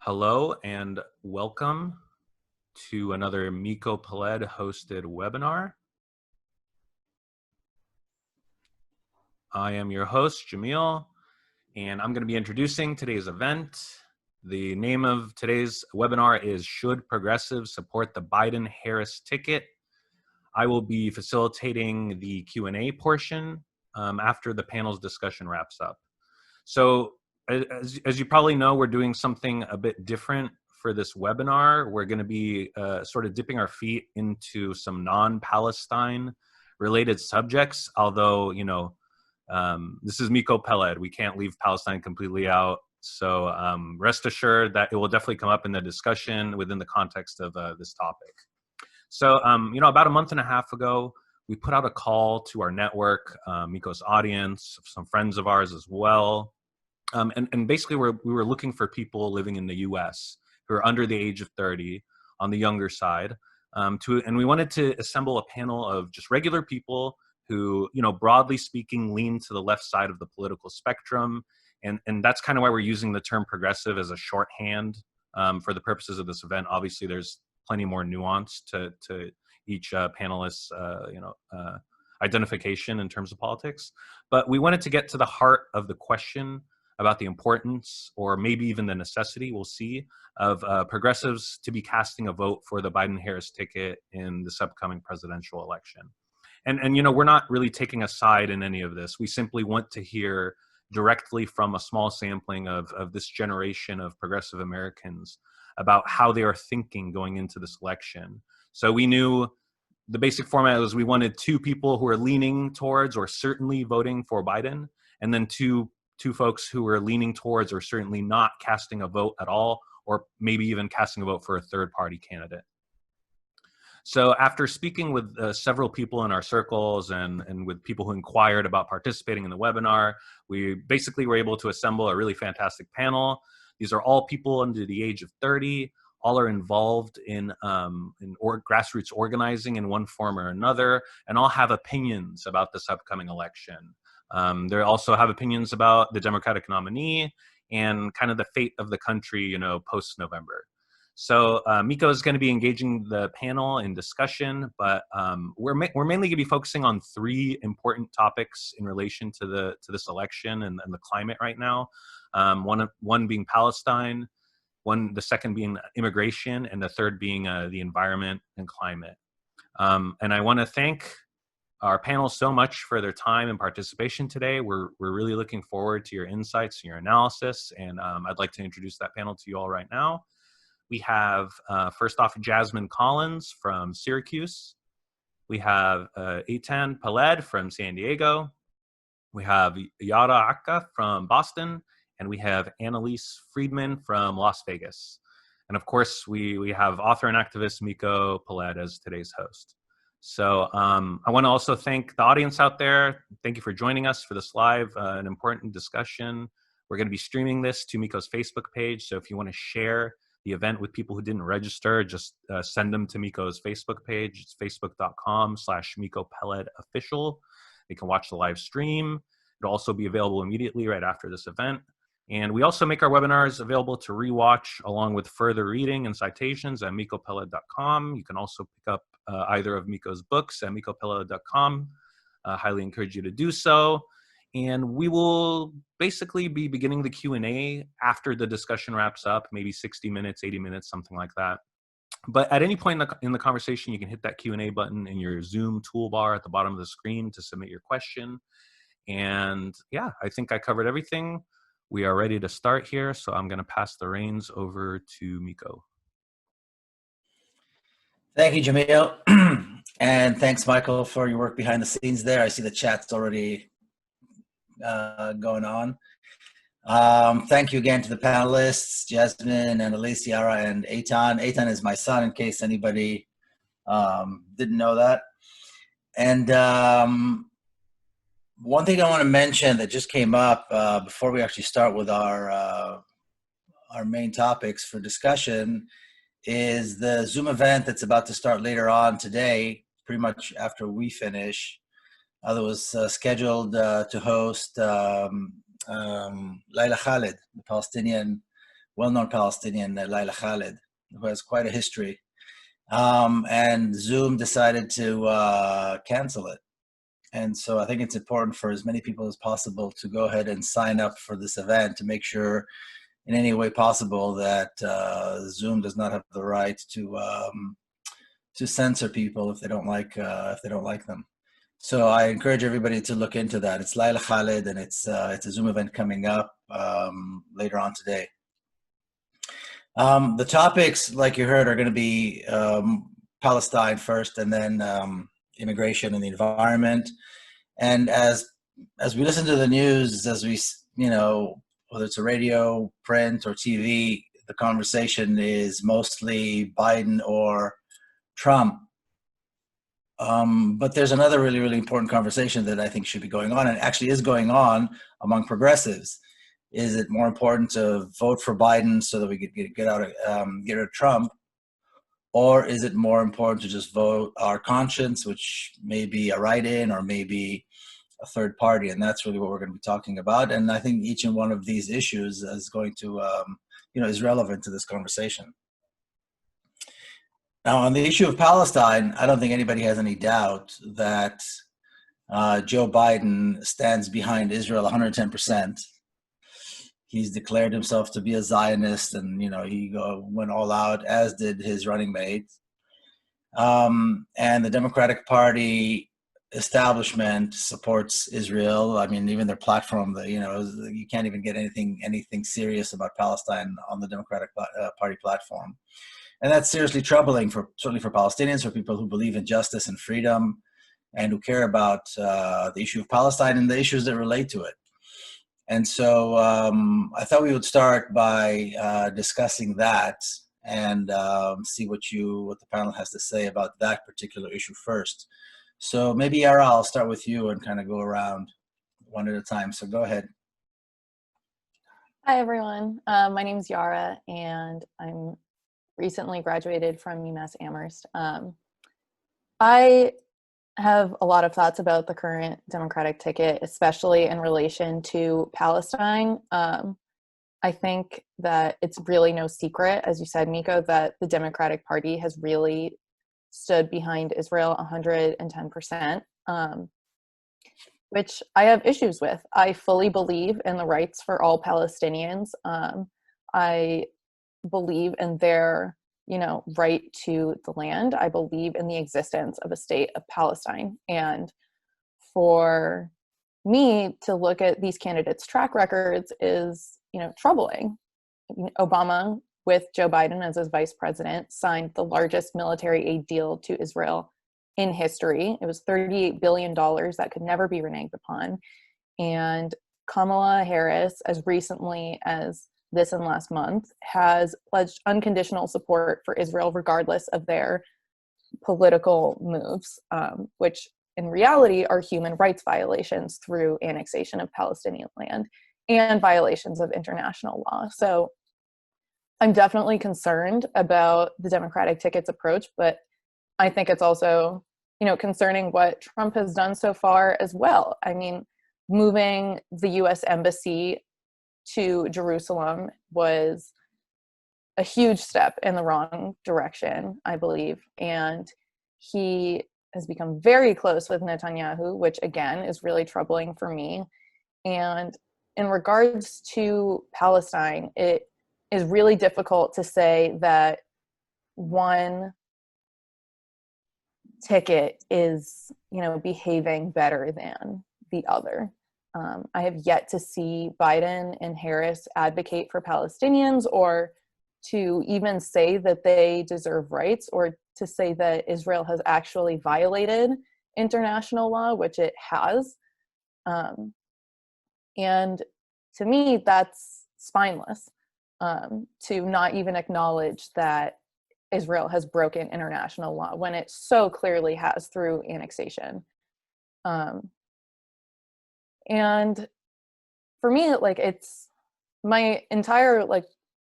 Hello and welcome to another Miko Peled hosted webinar. I am your host, Jamil, and I'm going to be introducing today's event. The name of today's webinar is Should Progressives Support the Biden-Harris Ticket? I will be facilitating the Q&A portion after the panel's discussion wraps up. So as you probably know, we're doing something a bit different for this webinar. We're going to be sort of dipping our feet into some non-Palestine related subjects, although, you know, this is Miko Peled. We can't leave Palestine completely out. So rest assured that it will definitely come up in the discussion within the context of this topic. So, you know, about a month and a half ago, we put out a call to our network, Miko's audience, some friends of ours as well. And basically, we were looking for people living in the U.S. who are under the age of 30, on the younger side, and we wanted to assemble a panel of just regular people who, you know, broadly speaking, lean to the left side of the political spectrum, and that's kind of why we're using the term progressive as a shorthand for the purposes of this event. Obviously, there's plenty more nuance to each panelist's, identification in terms of politics, but we wanted to get to the heart of the question about the importance, or maybe even the necessity, we'll see, of progressives to be casting a vote for the Biden-Harris ticket in this upcoming presidential election. And you know, we're not really taking a side in any of this. We simply want to hear directly from a small sampling of this generation of progressive Americans about how they are thinking going into this election. So we knew the basic format was we wanted two people who are leaning towards or certainly voting for Biden, and then two folks who are leaning towards or certainly not casting a vote at all, or maybe even casting a vote for a third-party candidate. So after speaking with several people in our circles and with people who inquired about participating in the webinar, we basically were able to assemble a really fantastic panel. These are all people under the age of 30. All are involved in grassroots organizing in one form or another, and all have opinions about this upcoming election. They also have opinions about the Democratic nominee and kind of the fate of the country, you know, post-November. So Miko is going to be engaging the panel in discussion, but we're mainly going to be focusing on three important topics in relation to this election and the climate right now. One being Palestine, the second being immigration, and the third being the environment and climate. And I want to thank our panel so much for their time and participation today. We're really looking forward to your insights and your analysis, and I'd like to introduce that panel to you all right now. We have, first off, Jasmine Collins from Syracuse. We have Eitan Peled from San Diego. We have Yara Akka from Boston, and we have Annalise Friedman from Las Vegas. And of course, we have author and activist Miko Peled as today's host. So I want to also thank the audience out there. Thank you for joining us for this live and important discussion. We're going to be streaming this to Miko's Facebook page. So if you want to share the event with people who didn't register, just send them to Miko's Facebook page. It's facebook.com/Miko Peled official. They can watch the live stream. It'll also be available immediately right after this event. And we also make our webinars available to rewatch along with further reading and citations at mikopeled.com. You can also pick up either of Miko's books at mikopeled.com. Highly encourage you to do so. And we will basically be beginning the Q&A after the discussion wraps up, maybe 60 minutes, 80 minutes, something like that. But at any point in the conversation, you can hit that Q&A button in your Zoom toolbar at the bottom of the screen to submit your question. And yeah, I think I covered everything. We are ready to start here, so I'm going to pass the reins over to Miko. Thank you, Jamil. And thanks, Michael, for your work behind the scenes there. I see the chat's already going on. Thank you again to the panelists, Jasmine, Annalise, Yara, and Eitan. Eitan is my son, in case anybody didn't know that. And one thing I want to mention that just came up before we actually start with our main topics for discussion is the Zoom event that's about to start later on today, pretty much after we finish. That was scheduled to host Laila Khalid, the Palestinian well-known Palestinian, Laila Khaled, who has quite a history. And Zoom decided to cancel it. And so I think it's important for as many people as possible to go ahead and sign up for this event to make sure in any way possible that Zoom does not have the right to censor people if they don't like them. So I encourage everybody to look into that. It's Laila Khaled, and it's a Zoom event coming up later on today. The topics, like you heard, are going to be Palestine first, and then immigration and the environment. And as we listen to the news, as we, whether it's a radio, print, or TV, the conversation is mostly Biden or Trump. But there's another really, really important conversation that I think should be going on, and actually is going on among progressives. Is it more important to vote for Biden so that we could get rid of Trump, or is it more important to just vote our conscience, which may be a write-in or maybe a third party? And that's really what we're going to be talking about. And I think each and one of these issues is going to, is relevant to this conversation. Now, on the issue of Palestine, I don't think anybody has any doubt that Joe Biden stands behind Israel 110%. He's declared himself to be a Zionist, and he went all out, as did his running mate. And the Democratic Party establishment supports Israel. I mean, even their platform, you can't even get anything serious about Palestine on the Democratic Party platform. And that's seriously troubling, certainly for Palestinians, for people who believe in justice and freedom and who care about the issue of Palestine and the issues that relate to it. And so I thought we would start by discussing that and see what the panel has to say about that particular issue first. So maybe, Yara, I'll start with you and kind of go around one at a time. So go ahead. Hi, everyone. My name is Yara, and I'm recently graduated from UMass Amherst. I have a lot of thoughts about the current Democratic ticket, especially in relation to Palestine. I think that it's really no secret, as you said, Miko, that the Democratic Party has really stood behind Israel 110%, which I have issues with. I fully believe in the rights for all Palestinians. I believe in their right to the land. I believe in the existence of a state of Palestine. And for me to look at these candidates' track records is, troubling. Obama, with Joe Biden as his vice president, signed the largest military aid deal to Israel in history. It was $38 billion that could never be reneged upon. And Kamala Harris, as recently as this and last month, has pledged unconditional support for Israel regardless of their political moves, which in reality are human rights violations through annexation of Palestinian land and violations of international law. So I'm definitely concerned about the Democratic ticket's approach, but I think it's also, concerning what Trump has done so far as well. I mean, moving the U.S. embassy to Jerusalem was a huge step in the wrong direction, I believe. And he has become very close with Netanyahu, which again is really troubling for me. And in regards to Palestine, it is really difficult to say that one ticket is, behaving better than the other. I have yet to see Biden and Harris advocate for Palestinians, or to even say that they deserve rights, or to say that Israel has actually violated international law, which it has. And to me, that's spineless, to not even acknowledge that Israel has broken international law when it so clearly has through annexation. And for me, it's my entire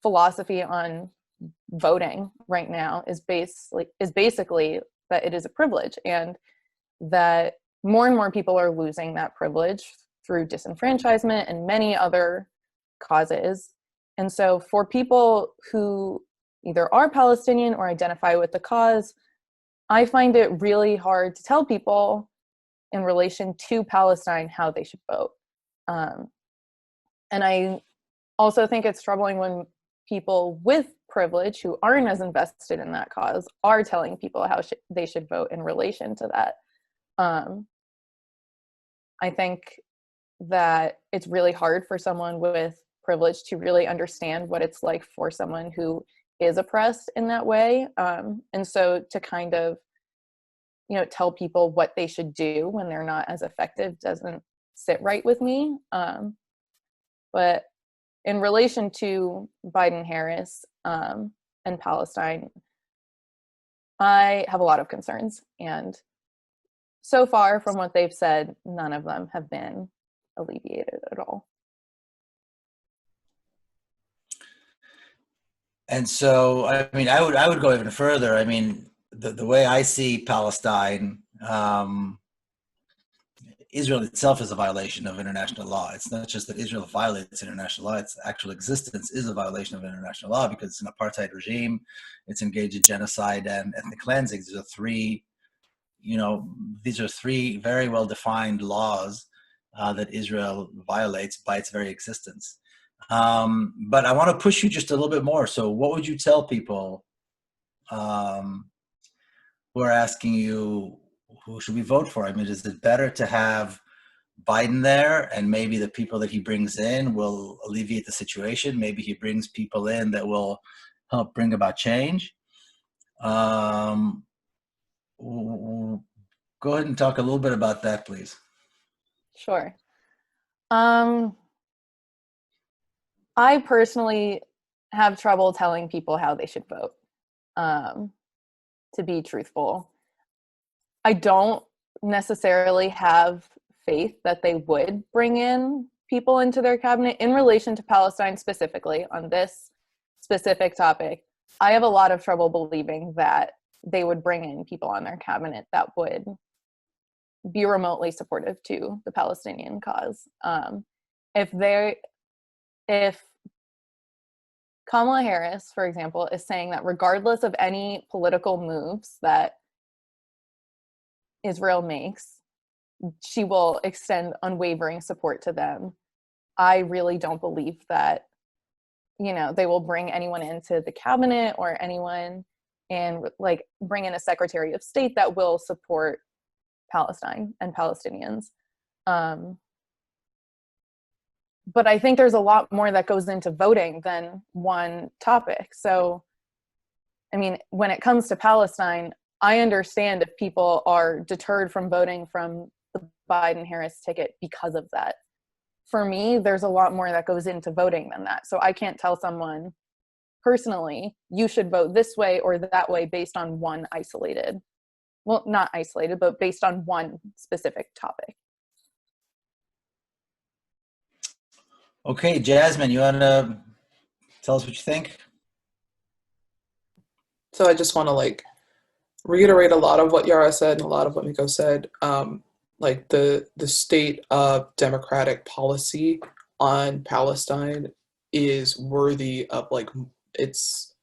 philosophy on voting right now is basically that it is a privilege, and that more and more people are losing that privilege through disenfranchisement and many other causes. And so for people who either are Palestinian or identify with the cause, I find it really hard to tell people in relation to Palestine how they should vote. And I also think it's troubling when people with privilege who aren't as invested in that cause are telling people how they should vote in relation to that. I think that it's really hard for someone with privilege to really understand what it's like for someone who is oppressed in that way. And so to kind of, tell people what they should do when they're not as effective doesn't sit right with me. But in relation to Biden-Harris and Palestine, I have a lot of concerns. And so far from what they've said, none of them have been alleviated at all. And so, I mean, I would go even further. I mean, the way I see Palestine, Israel itself is a violation of international law. It's not just that Israel violates international law, its actual existence is a violation of international law because it's an apartheid regime, it's engaged in genocide and ethnic cleansing. These are three very well-defined laws that Israel violates by its very existence. But I want to push you just a little bit more. So what would you tell people who are asking you, who should we vote for? I mean, is it better to have Biden there and maybe the people that he brings in will alleviate the situation? Maybe he brings people in that will help bring about change. Go ahead and talk a little bit about that, please. Sure. I personally have trouble telling people how they should vote, to be truthful. I don't necessarily have faith that they would bring in people into their cabinet in relation to Palestine specifically on this specific topic. I have a lot of trouble believing that they would bring in people on their cabinet that would be remotely supportive to the Palestinian cause. If Kamala Harris, for example, is saying that regardless of any political moves that Israel makes, she will extend unwavering support to them, I really don't believe that, they will bring anyone into the cabinet or anyone and bring in a Secretary of State that will support Palestine and Palestinians. But I think there's a lot more that goes into voting than one topic. So, I mean, when it comes to Palestine, I understand if people are deterred from voting from the Biden-Harris ticket because of that. For me, there's a lot more that goes into voting than that. So I can't tell someone personally, you should vote this way or that way based on one isolated, well, not isolated, but based on one specific topic. Okay, Jasmine, you want to tell us what you think? So I just want to reiterate a lot of what Yara said and a lot of what Miko said. The state of democratic policy on Palestine is worthy of it's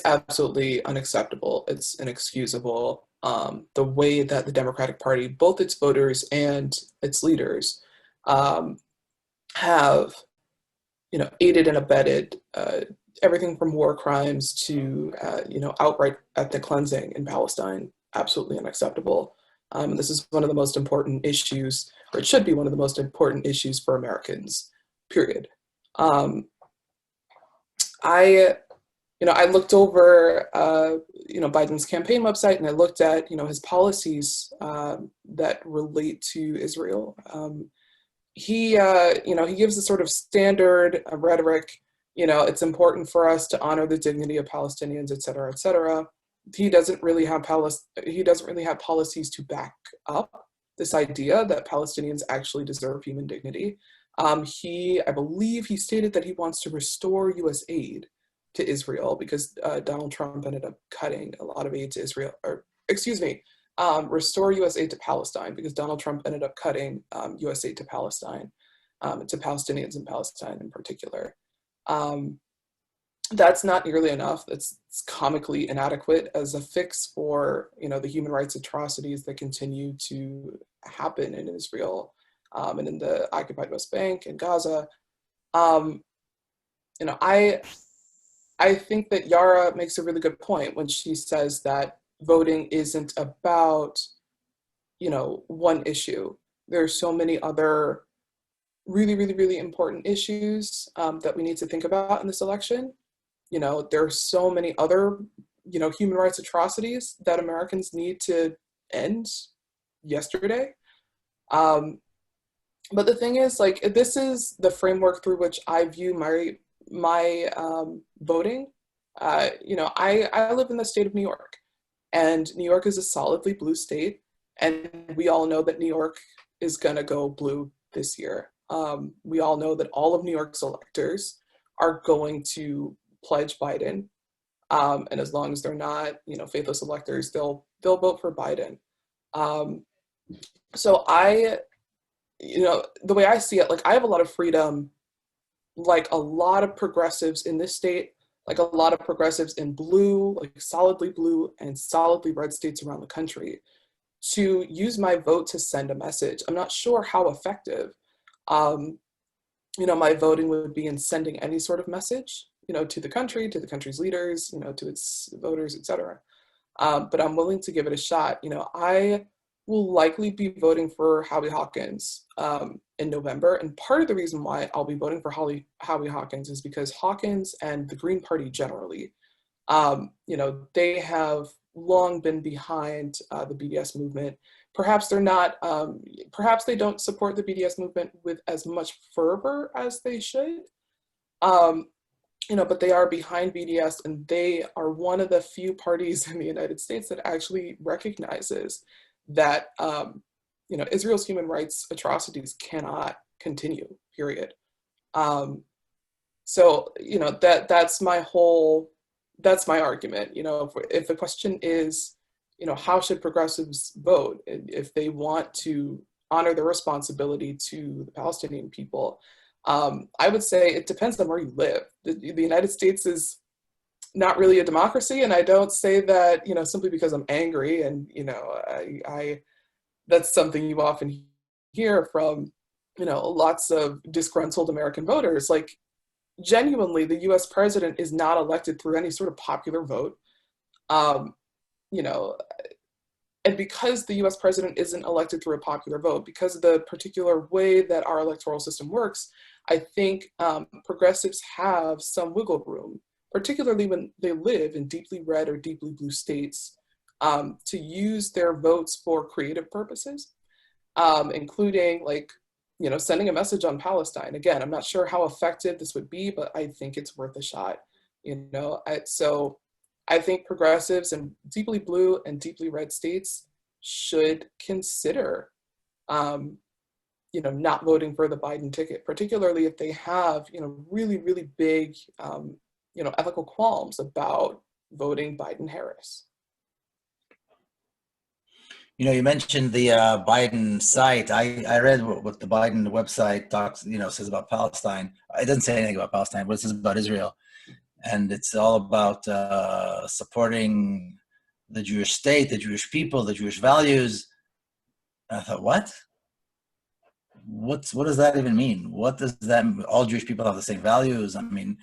absolutely unacceptable. It's inexcusable. The way that the Democratic Party, both its voters and its leaders, have aided and abetted everything from war crimes to outright ethnic cleansing in Palestine, absolutely unacceptable. And this is one of the most important issues, or it should be one of the most important issues for Americans, period. I looked over Biden's campaign website, and I looked at his policies that relate to Israel. He gives a sort of standard rhetoric. It's important for us to honor the dignity of Palestinians, et cetera, et cetera. He doesn't really have policies to back up this idea that Palestinians actually deserve human dignity. I believe he stated that he wants to restore U.S. aid to Israel because Donald Trump ended up cutting a lot of aid to Israel, restore U.S. aid to Palestine because Donald Trump ended up cutting U.S. aid to Palestine, to Palestinians in Palestine in particular. That's not nearly enough. It's comically inadequate as a fix for, you know, the human rights atrocities that continue to happen in Israel, and in the occupied West Bank and Gaza. You know, I think that Yara makes a really good point when she says that voting isn't about, you know, one issue. There's so many other really, really, really important issues that we need to think about in this election. You know, there are so many other, you know, human rights atrocities that Americans need to end yesterday. But the thing is, like, this is the framework through which I view my voting. You know, I live in the state of New York, and New York is a solidly blue state, and we all know that New York is going to go blue this year. We all know that all of New York's electors are going to pledge Biden, and as long as they're not, you know, faithless electors, they'll vote for Biden. So you know, the way I see it, like, I have a lot of freedom, like a lot of progressives in this state, like a lot of progressives in blue, like solidly blue and solidly red states around the country, to use my vote to send a message. I'm not sure how effective, you know, my voting would be in sending any sort of message, you know, to the country's leaders, you know, to its voters, etc. But I'm willing to give it a shot. You know, I will likely be voting for Howie Hawkins in November. And part of the reason why I'll be voting for Howie Hawkins is because Hawkins and the Green Party generally, you know, they have long been behind the BDS movement. Perhaps they're not, perhaps they don't support the BDS movement with as much fervor as they should. You know, but they are behind BDS, and they are one of the few parties in the United States that actually recognizes that, you know, Israel's human rights atrocities cannot continue, period. So, you know, that's my argument. You know, if the question is, you know, how should progressives vote if they want to honor their responsibility to the Palestinian people? I would say it depends on where you live. The United States is not really a democracy, and I don't say that, you know, simply because I'm angry. And, you know, I that's something you often hear from, you know, lots of disgruntled American voters. Like, genuinely, the U.S. president is not elected through any sort of popular vote. You know, and because the US president isn't elected through a popular vote, because of the particular way that our electoral system works, I think progressives have some wiggle room, particularly when they live in deeply red or deeply blue states, to use their votes for creative purposes, including, like, you know, sending a message on Palestine. Again, I'm not sure how effective this would be, but I think it's worth a shot. You know, so I think progressives in deeply blue and deeply red states should consider, you know, not voting for the Biden ticket, particularly if they have, you know, really, really big, you know, ethical qualms about voting Biden-Harris. You know, you mentioned the Biden site. I read what the Biden website talks, you know, says about Palestine. It doesn't say anything about Palestine, but it says about Israel. And it's all about supporting the Jewish state, the Jewish people, the Jewish values. And I thought, what does that even mean? What does that mean? All Jewish people have the same values? I mean,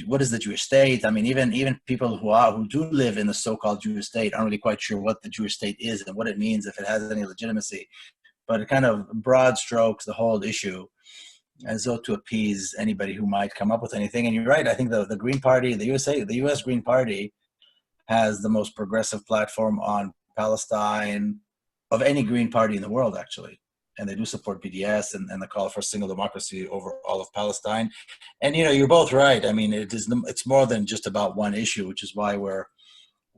what is the Jewish state? I mean, even people who do live in the so-called Jewish state aren't really quite sure what the Jewish state is and what it means, if it has any legitimacy. But it kind of broad strokes the whole issue, as though to appease anybody who might come up with anything. And you're right. I think the Green Party, the U.S. Green Party, has the most progressive platform on Palestine of any Green Party in the world, actually. And they do support BDS and the call for single democracy over all of Palestine. And, you know, you're both right. I mean, it's more than just about one issue, which is why we're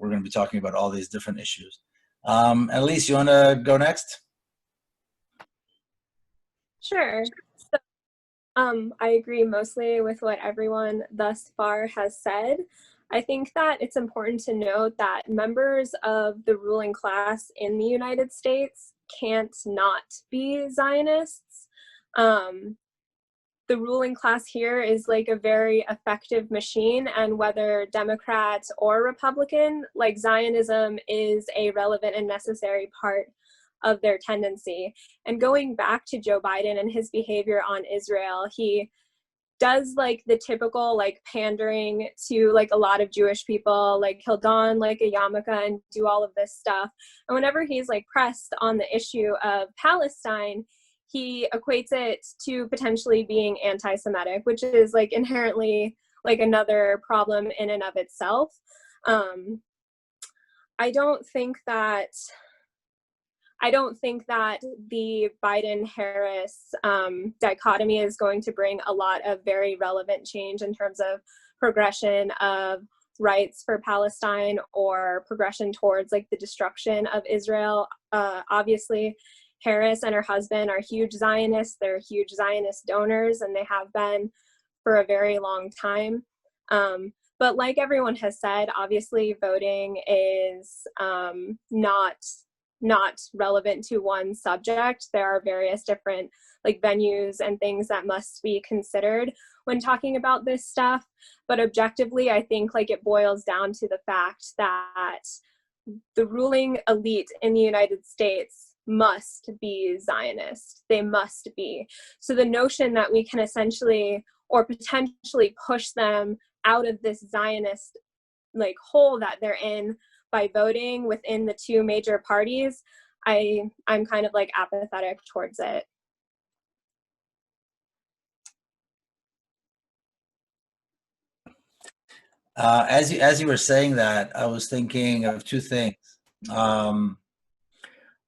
going to be talking about all these different issues. Elise, you want to go next? Sure. So, I agree mostly with what everyone thus far has said. I think that it's important to note that members of the ruling class in the United States can't not be Zionists. the ruling class here is like a very effective machine, and whether Democrats or Republican, like Zionism is a relevant and necessary part of their tendency. And going back to Joe Biden and his behavior on Israel, he does like the typical like pandering to like a lot of Jewish people, like he'll don like a yarmulke and do all of this stuff. And whenever he's like pressed on the issue of Palestine, he equates it to potentially being anti-Semitic, which is like inherently like another problem in and of itself. I don't think that the Biden-Harris dichotomy is going to bring a lot of very relevant change in terms of progression of rights for Palestine or progression towards like the destruction of Israel. Obviously, Harris and her husband are huge Zionists. They're huge Zionist donors, and they have been for a very long time. But like everyone has said, obviously voting is not relevant to one subject. There are various different like venues and things that must be considered when talking about this stuff. But objectively, I think like it boils down to the fact that the ruling elite in the United States must be Zionist. They must be. So the notion that we can essentially or potentially push them out of this Zionist like hole that they're in by voting within the two major parties, I'm kind of like apathetic towards it. As you were saying that, I was thinking of two things.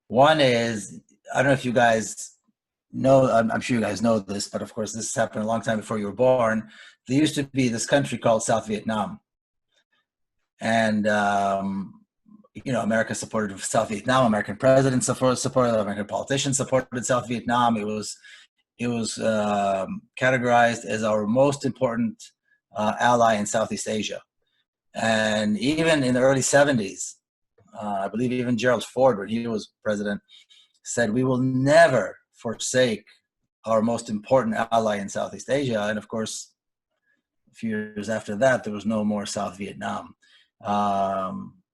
One is, I don't know if you guys know, I'm sure you guys know this, but of course this happened a long time before you were born. There used to be this country called South Vietnam. And, America supported South Vietnam, American presidents supported, American politicians supported South Vietnam. It was categorized as our most important ally in Southeast Asia. And even in the early 70s, I believe even Gerald Ford, when he was president, said, we will never forsake our most important ally in Southeast Asia. And of course, a few years after that, there was no more South Vietnam.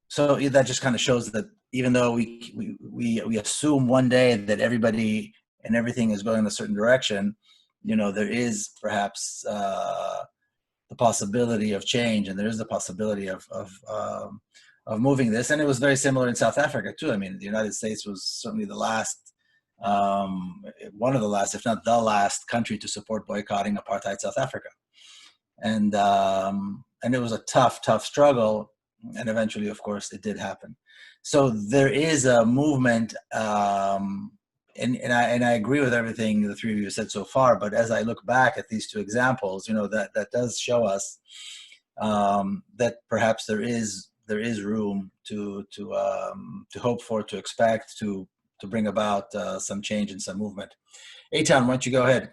So that just kind of shows that even though we assume one day that everybody and everything is going in a certain direction, there is perhaps the possibility of change, and there is the possibility of moving this. And it was very similar in South Africa too. I mean, the United States was certainly the last, one of the last, if not the last country to support boycotting apartheid South Africa. And it was a tough struggle. And eventually, of course, it did happen. So there is a movement, and I agree with everything the three of you said so far. But as I look back at these two examples, that does show us that perhaps there is room to hope for, to expect, to bring about some change and some movement. Eitan, why don't you go ahead?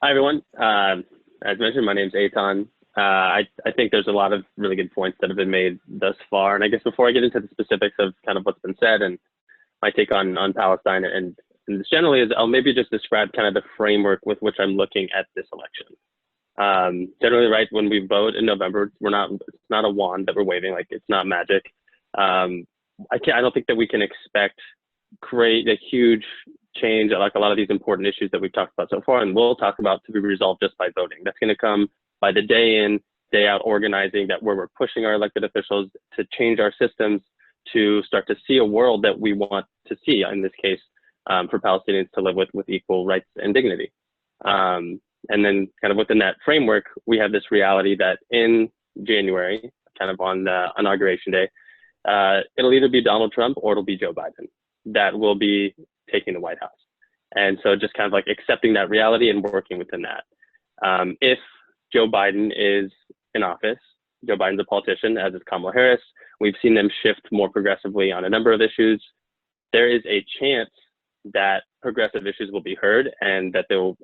Hi, everyone. As mentioned, my name's Eitan. I think there's a lot of really good points that have been made thus far. And I guess before I get into the specifics of kind of what's been said and my take on Palestine and this generally is, I'll maybe just describe kind of the framework with which I'm looking at this election. Generally, right, when we vote in November, it's not a wand that we're waving, like it's not magic. I don't think that we can create a huge change like a lot of these important issues that we've talked about so far and we'll talk about to be resolved just by voting. That's going to come by the day in, day out organizing that where we're pushing our elected officials to change our systems to start to see a world that we want to see, in this case, for Palestinians to live with equal rights and dignity. And then kind of within that framework, we have this reality that in January, kind of on the inauguration day, it'll either be Donald Trump or it'll be Joe Biden that will be taking the White House. And so just kind of like accepting that reality and working within that. If Joe Biden is in office, Joe Biden's a politician, as is Kamala Harris. We've seen them shift more progressively on a number of issues. There is a chance that progressive issues will be heard and that they will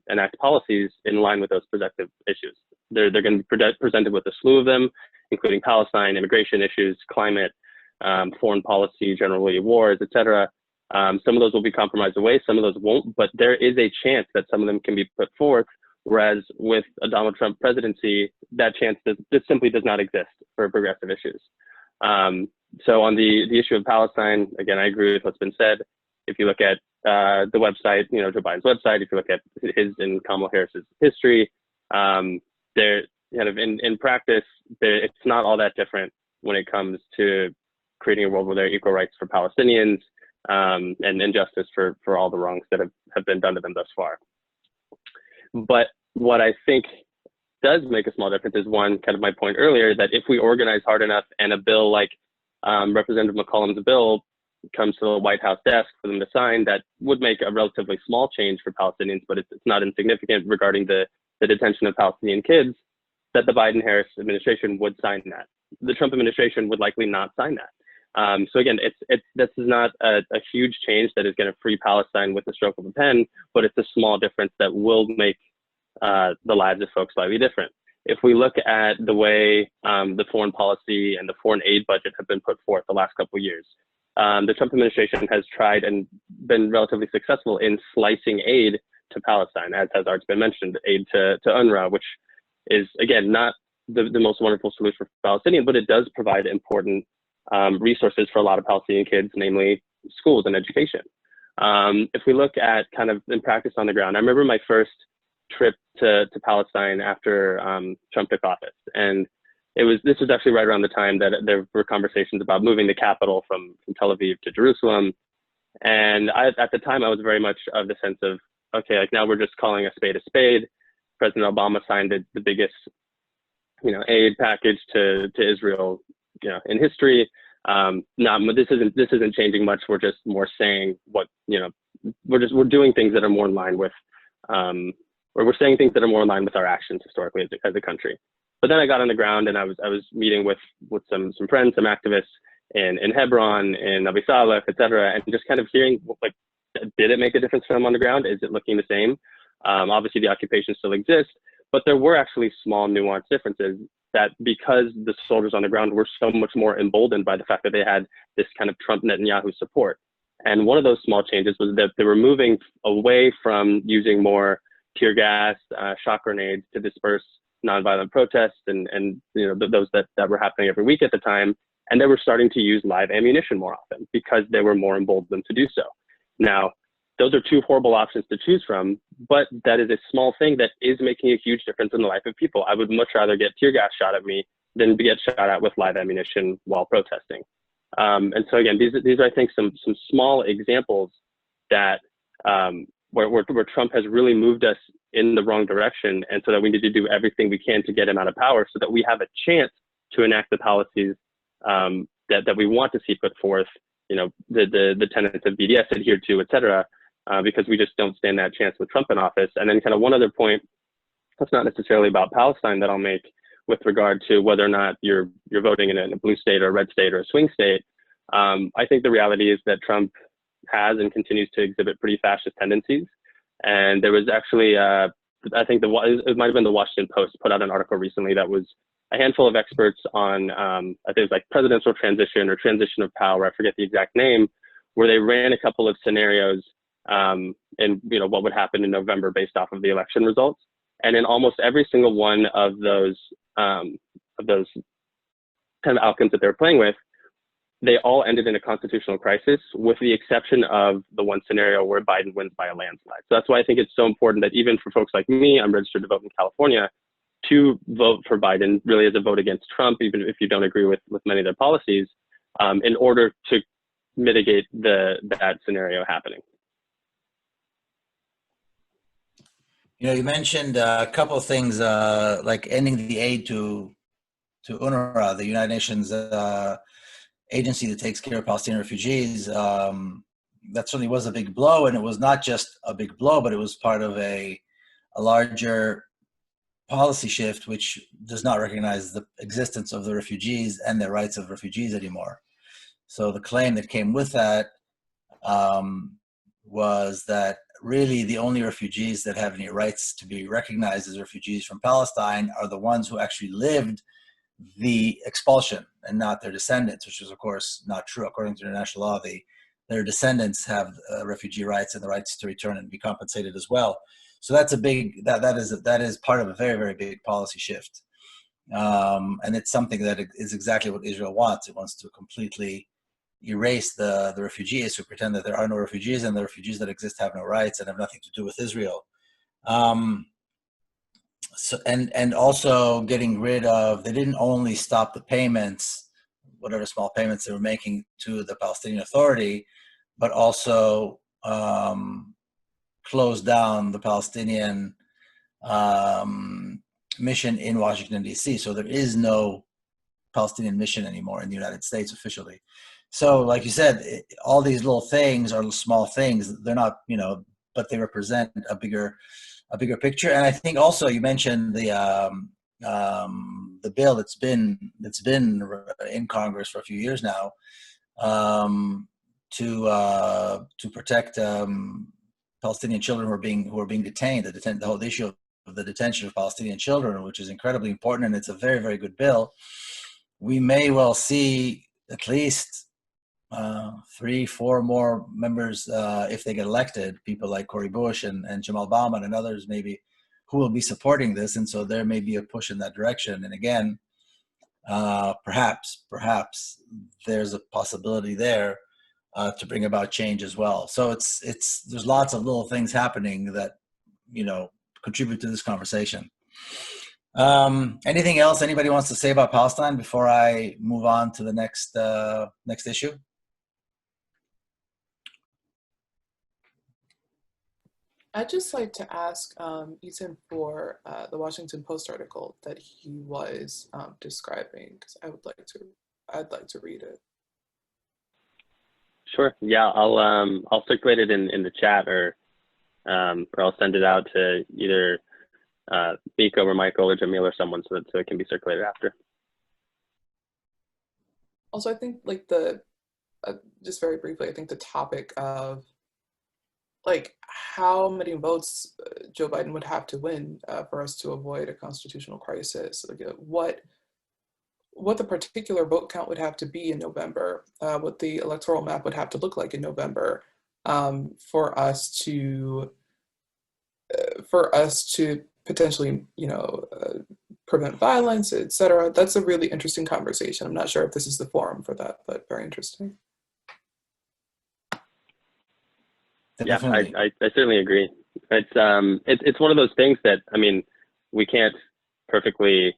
enact policies in line with those progressive issues. They're going to be presented with a slew of them, including Palestine, immigration issues, climate, foreign policy, generally wars, etc. Some of those will be compromised away, some of those won't, but there is a chance that some of them can be put forth. Whereas with a Donald Trump presidency, that chance this simply does not exist for progressive issues. So on the issue of Palestine, again, I agree with what's been said. If you look at the website, Joe Biden's website, if you look at his and Kamala Harris's history, they're kind of in practice, it's not all that different when it comes to creating a world where there are equal rights for Palestinians and justice for all the wrongs that have been done to them thus far. But what I think does make a small difference is, one, kind of my point earlier, that if we organize hard enough and a bill like Representative McCollum's bill comes to the White House desk for them to sign, that would make a relatively small change for Palestinians, but it's not insignificant regarding the detention of Palestinian kids, that the Biden-Harris administration would sign that. The Trump administration would likely not sign that. So again, this is not a huge change that is going to free Palestine with the stroke of a pen, but it's a small difference that will make the lives of folks slightly different. If we look at the way the foreign policy and the foreign aid budget have been put forth the last couple of years, the Trump administration has tried and been relatively successful in slicing aid to Palestine, as has already been mentioned, aid to UNRWA, which is, again, not the most wonderful solution for Palestinians, but it does provide important resources for a lot of Palestinian kids, namely schools and education. If we look at kind of in practice on the ground, I remember my first trip to Palestine after Trump took office, and this was actually right around the time that there were conversations about moving the capital from Tel Aviv to Jerusalem. And at the time, I was very much of the sense of, okay, like now we're just calling a spade a spade. President Obama signed the biggest, aid package to Israel, in history. This isn't changing much. We're just more saying what, we're doing things that are more in line with, or we're saying things that are more in line with our actions historically as a country. But then I got on the ground and I was meeting with some friends, some activists in Hebron, in Navi Saleh, et cetera, and just kind of hearing, like, did it make a difference for them on the ground? Is it looking the same? Obviously the occupation still exists, but there were actually small nuanced differences that, because the soldiers on the ground were so much more emboldened by the fact that they had this kind of Trump Netanyahu support. And one of those small changes was that they were moving away from using more tear gas, shock grenades to disperse nonviolent protests and those that were happening every week at the time. And they were starting to use live ammunition more often because they were more emboldened to do so. Now, those are two horrible options to choose from, but that is a small thing that is making a huge difference in the life of people. I would much rather get tear gas shot at me than get shot at with live ammunition while protesting. And so again, these are, I think, some small examples that where Trump has really moved us in the wrong direction, and so that we need to do everything we can to get him out of power so that we have a chance to enact the policies that we want to see put forth, the tenets of BDS adhered to, et cetera, because we just don't stand that chance with Trump in office. And then kind of one other point, that's not necessarily about Palestine, that I'll make with regard to whether or not you're voting in a blue state or a red state or a swing state. I think the reality is that Trump has and continues to exhibit pretty fascist tendencies. And there was actually, I think it might have been the Washington Post put out an article recently that was a handful of experts on, I think it was like presidential transition or transition of power, I forget the exact name, where they ran a couple of scenarios and what would happen in November based off of the election results. And in almost every single one of those kind of outcomes that they're playing with, they all ended in a constitutional crisis, with the exception of the one scenario where Biden wins by a landslide. So that's why I think it's so important that even for folks like me, I'm registered to vote in California, to vote for Biden really is a vote against Trump, even if you don't agree with many of their policies, in order to mitigate that scenario happening. You mentioned a couple of things, like ending the aid to UNRWA, the United Nations agency that takes care of Palestinian refugees. That certainly was a big blow, and it was not just a big blow, but it was part of a larger policy shift which does not recognize the existence of the refugees and the rights of refugees anymore. So the claim that came with that was that really the only refugees that have any rights to be recognized as refugees from Palestine are the ones who actually lived the expulsion and not their descendants, which is of course not true. According to international law, the their descendants have refugee rights and the rights to return and be compensated as well. So that's a big, that is part of a very, very big policy shift. And it's something that is exactly what Israel wants. It wants to completely erase the refugee issue, pretend that there are no refugees, and the refugees that exist have no rights and have nothing to do with Israel. So and also getting rid of, they didn't only stop the payments, whatever small payments they were making to the Palestinian Authority, but also closed down the Palestinian mission in Washington, D.C. So there is no Palestinian mission anymore in the United States officially. So like you said, all these little things are small things. They're not, but they represent a bigger picture. And I think also you mentioned the bill that's been in Congress for a few years now, to protect Palestinian children who are being detained. The whole issue of the detention of Palestinian children, which is incredibly important, and it's a very, very good bill. We may well see at least 3-4 more members, if they get elected, people like Cory Bush and Jamal Bauman and others maybe, who will be supporting this. And so there may be a push in that direction. And again, perhaps there's a possibility there to bring about change as well. So there's lots of little things happening that, contribute to this conversation. Anything else anybody wants to say about Palestine before I move on to the next issue? I'd just like to ask Ethan for the Washington Post article that he was describing, because I'd like to read it. Sure. Yeah, I'll circulate it in the chat, or I'll send it out to either Miko or Michael or Jamil or someone, so it can be circulated after. Also, I think just very briefly, I think the topic of how many votes Joe Biden would have to win for us to avoid a constitutional crisis, what the particular vote count would have to be in November, what the electoral map would have to look like in November, for us to potentially, prevent violence, etc. That's a really interesting conversation. I'm not sure if this is the forum for that, but very interesting. Yeah, I certainly agree. It's one of those things that, we can't perfectly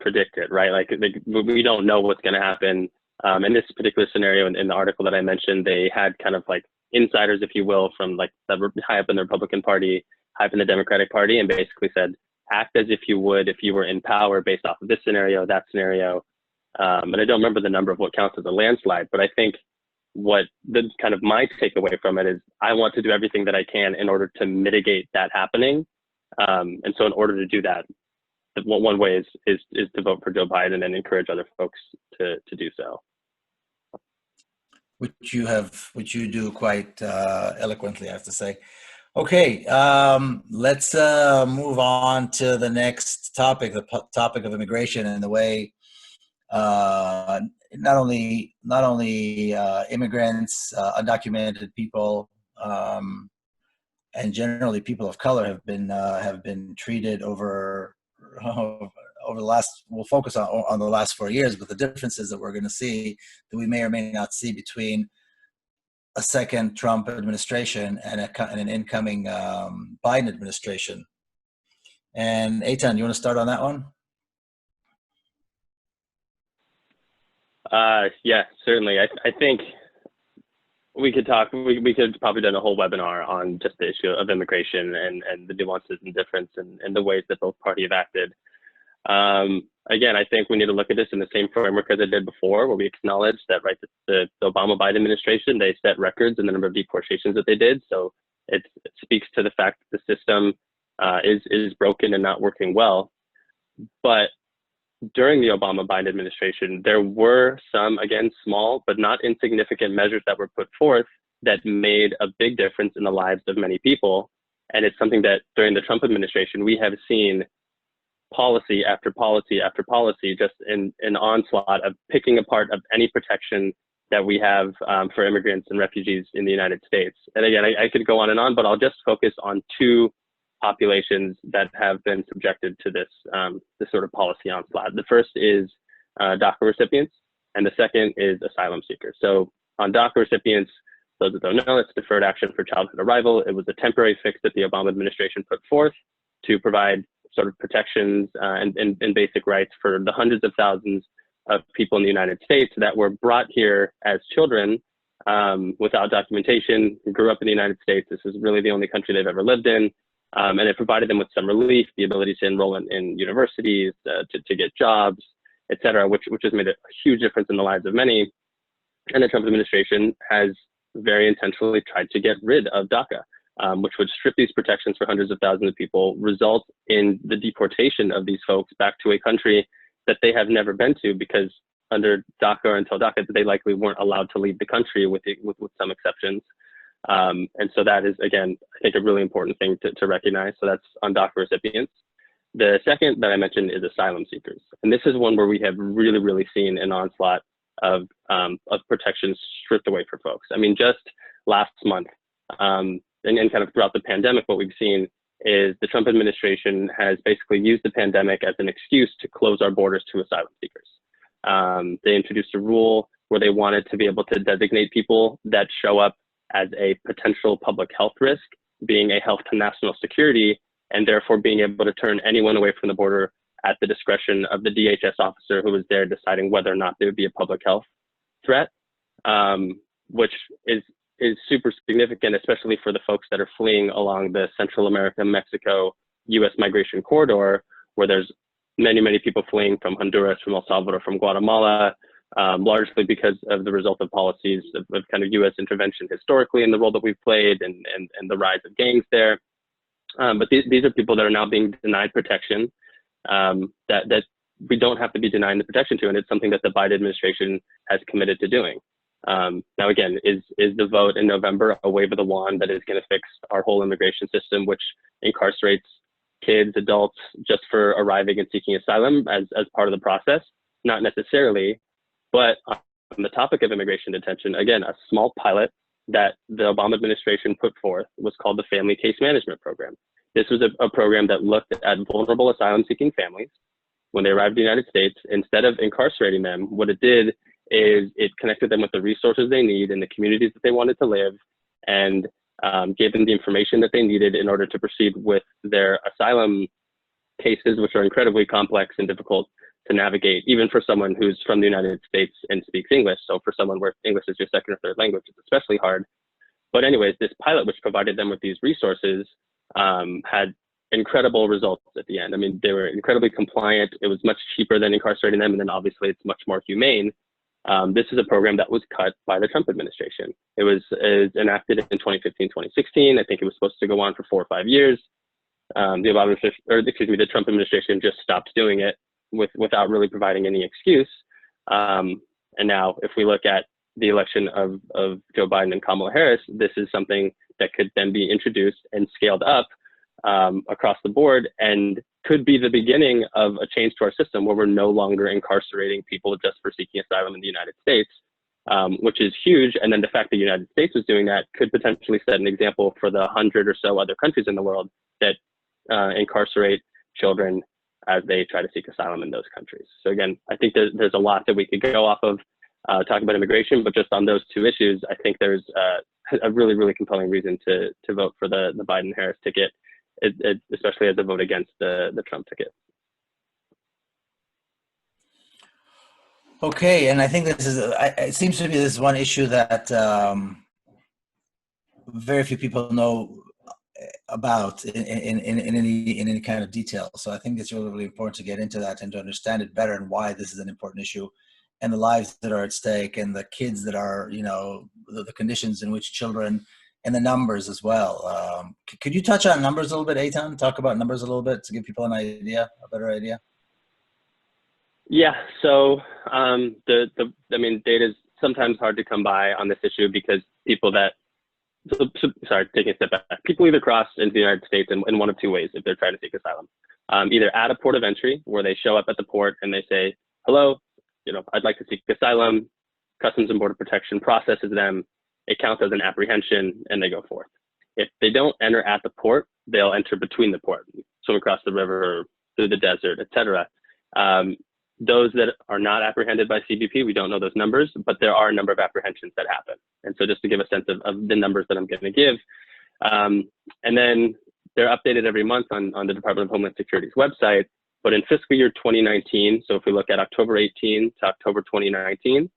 predict it, right? We don't know what's going to happen. In this particular scenario, in the article that I mentioned, they had kind of insiders, if you will, from the high up in the Republican Party, high up in the Democratic Party, and basically said, act as if you would if you were in power based off of this scenario, that scenario. And I don't remember the number of what counts as a landslide, but I think what the kind of my takeaway from it is, I want to do everything that I can in order to mitigate that happening. And so in order to do that, one way is to vote for Joe Biden and encourage other folks to do so. Which you do quite eloquently, I have to say. Okay, let's move on to the next topic, the topic of immigration and the way not only immigrants, undocumented people, and generally people of color have been treated over the last. We'll focus on the last 4 years, but the differences that we're going to see, that we may or may not see between a second Trump administration and an incoming Biden administration. And Eitan, you want to start on that one? Yeah, certainly. I think we could talk. We could probably done a whole webinar on just the issue of immigration and the nuances and difference and the ways that both parties have acted. Again, I think we need to look at this in the same framework as I did before, where we acknowledge that, right, the Obama-Biden administration, they set records in the number of deportations that they did. So it speaks to the fact that the system is broken and not working well. But during the Obama-Biden administration, there were some, again, small but not insignificant measures that were put forth that made a big difference in the lives of many people. And it's something that during the Trump administration, we have seen policy after policy after policy, just in an onslaught of picking apart of any protection that we have for immigrants and refugees in the United States. And again, I could go on and on, but I'll just focus on two populations that have been subjected to this, this sort of policy onslaught. The first is DACA recipients, and the second is asylum seekers. So on DACA recipients, those that don't know, it's Deferred Action for Childhood Arrival. It was a temporary fix that the Obama administration put forth to provide sort of protections and basic rights for the hundreds of thousands of people in the United States that were brought here as children without documentation, grew up in the United States. This is really the only country they've ever lived in. And it provided them with some relief, the ability to enroll in universities, to get jobs, et cetera, which has made a huge difference in the lives of many. And the Trump administration has very intentionally tried to get rid of DACA, which would strip these protections for hundreds of thousands of people, result in the deportation of these folks back to a country that they have never been to, because under DACA or until DACA, they likely weren't allowed to leave the country with some exceptions. And so that is, again, I think a really important thing to recognize. So that's on DACA recipients. The second that I mentioned is asylum seekers. And this is one where we have really, really seen an onslaught of protections stripped away for folks. I mean, just last month, and kind of throughout the pandemic, what we've seen is the Trump administration has basically used the pandemic as an excuse to close our borders to asylum seekers. They introduced a rule where they wanted to be able to designate people that show up as a potential public health risk, being a health to national security, and therefore being able to turn anyone away from the border at the discretion of the DHS officer who was there deciding whether or not there would be a public health threat, which is super significant, especially for the folks that are fleeing along the Central America, Mexico, U.S. migration corridor, where there's many, many people fleeing from Honduras, from El Salvador, from Guatemala, largely because of the result of policies of kind of U.S. intervention historically, and the role that we've played, and the rise of gangs there. But these are people that are now being denied protection, that we don't have to be denying the protection to, and it's something that the Biden administration has committed to doing. Now, again, is the vote in November a wave of the wand that is going to fix our whole immigration system, which incarcerates kids, adults, just for arriving and seeking asylum as part of the process? Not necessarily, but on the topic of immigration detention, again, a small pilot that the Obama administration put forth was called the Family Case Management Program. This was a program that looked at vulnerable asylum-seeking families when they arrived in the United States. Instead of incarcerating them, what it did is it connected them with the resources they need in the communities that they wanted to live, and gave them the information that they needed in order to proceed with their asylum cases, which are incredibly complex and difficult to navigate, even for someone who's from the United States and speaks English. So for someone where English is your second or third language, it's especially hard. But anyways, this pilot, which provided them with these resources, had incredible results at the end. I mean, they were incredibly compliant. It was much cheaper than incarcerating them. And then obviously it's much more humane. This is a program that was cut by the Trump administration. It was enacted in 2015, 2016. I think it was supposed to go on for 4 or 5 years. The Trump administration just stopped doing it without really providing any excuse. And now if we look at the election of Joe Biden and Kamala Harris, this is something that could then be introduced and scaled up across the board, and could be the beginning of a change to our system where we're no longer incarcerating people just for seeking asylum in the United States, which is huge. And then the fact that the United States was doing that could potentially set an example for the 100 or so other countries in the world that incarcerate children as they try to seek asylum in those countries. So again, I think there's a lot that we could go off of talking about immigration, but just on those two issues, I think there's a really, really compelling reason to vote for the Biden-Harris ticket, especially as a vote against the Trump ticket. Okay, and I think this is, it seems to me this is one issue that very few people know about in any kind of detail. So I think it's really, really important to get into that and to understand it better, and why this is an important issue, and the lives that are at stake, and the kids that are, you know, the conditions in which children, and the numbers as well. Could you touch on numbers a little bit, Eitan? Talk about numbers a little bit to give people an idea, a better idea. Yeah. So I mean, data is sometimes hard to come by on this issue, because people that, sorry, taking a step back, people either cross into the United States in one of two ways if they're trying to seek asylum. Either at a port of entry, where they show up at the port and they say, hello, you know, I'd like to seek asylum. Customs and Border Protection processes them, it counts as an apprehension, and they go forth. If they don't enter at the port, they'll enter between the port, swim across the river, through the desert, etc. Those that are not apprehended by CBP, we don't know those numbers, but there are a number of apprehensions that happen. And so just to give a sense of the numbers that I'm going to give. And then they're updated every month on the Department of Homeland Security's website. But in fiscal year 2019, so if we look at October 18 to October 2019,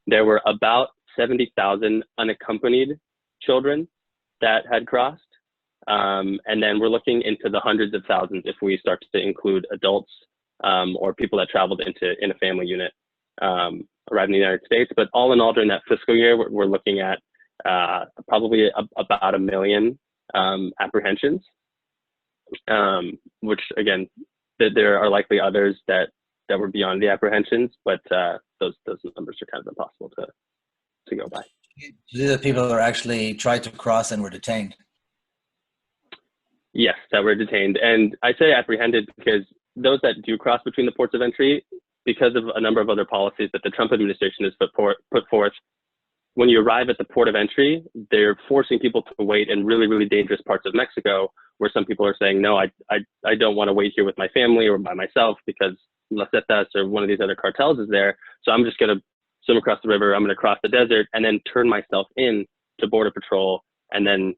there were about 70,000 unaccompanied children that had crossed. And then we're looking into the hundreds of thousands if we start to include adults or people that traveled in a family unit arrived in the United States. But all in all, during that fiscal year, we're looking at probably about 1 million apprehensions, which again, there are likely others that were beyond the apprehensions, but those numbers are kind of impossible to go by. These are the people that are actually tried to cross and were detained. Yes, that were detained. And I say apprehended because those that do cross between the ports of entry, because of a number of other policies that the Trump administration has put forth, when you arrive at the port of entry, they're forcing people to wait in really, really dangerous parts of Mexico, where some people are saying, no, I don't want to wait here with my family or by myself because Las Zetas or one of these other cartels is there. So I'm just going to swim across the river, I'm going to cross the desert, and then turn myself in to Border Patrol and then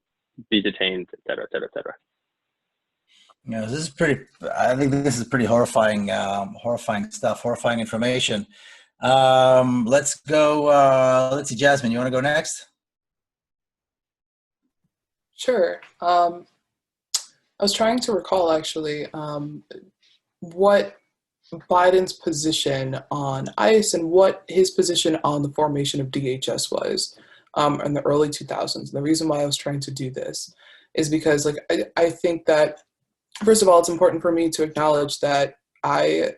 be detained, et cetera, et cetera, et cetera. Yeah, this is pretty, I think this is pretty horrifying, horrifying stuff, horrifying information. Let's go, let's see, Jasmine, you want to go next? Sure. I was trying to recall actually what Biden's position on ICE and what his position on the formation of DHS was in the early 2000s. And the reason why I was trying to do this is because like I think that, first of all, it's important for me to acknowledge that I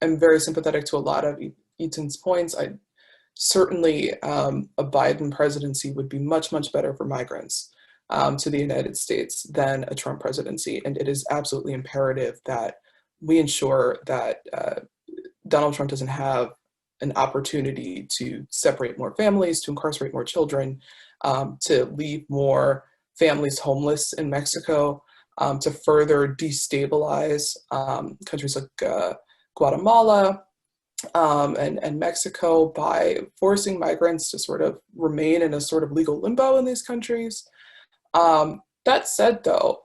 am very sympathetic to a lot of Eaton's points. I certainly a Biden presidency would be much, much better for migrants to the United States than a Trump presidency. And it is absolutely imperative that we ensure that Donald Trump doesn't have an opportunity to separate more families, to incarcerate more children, to leave more families homeless in Mexico, to further destabilize countries like Guatemala and Mexico by forcing migrants to sort of remain in a sort of legal limbo in these countries. That said, though,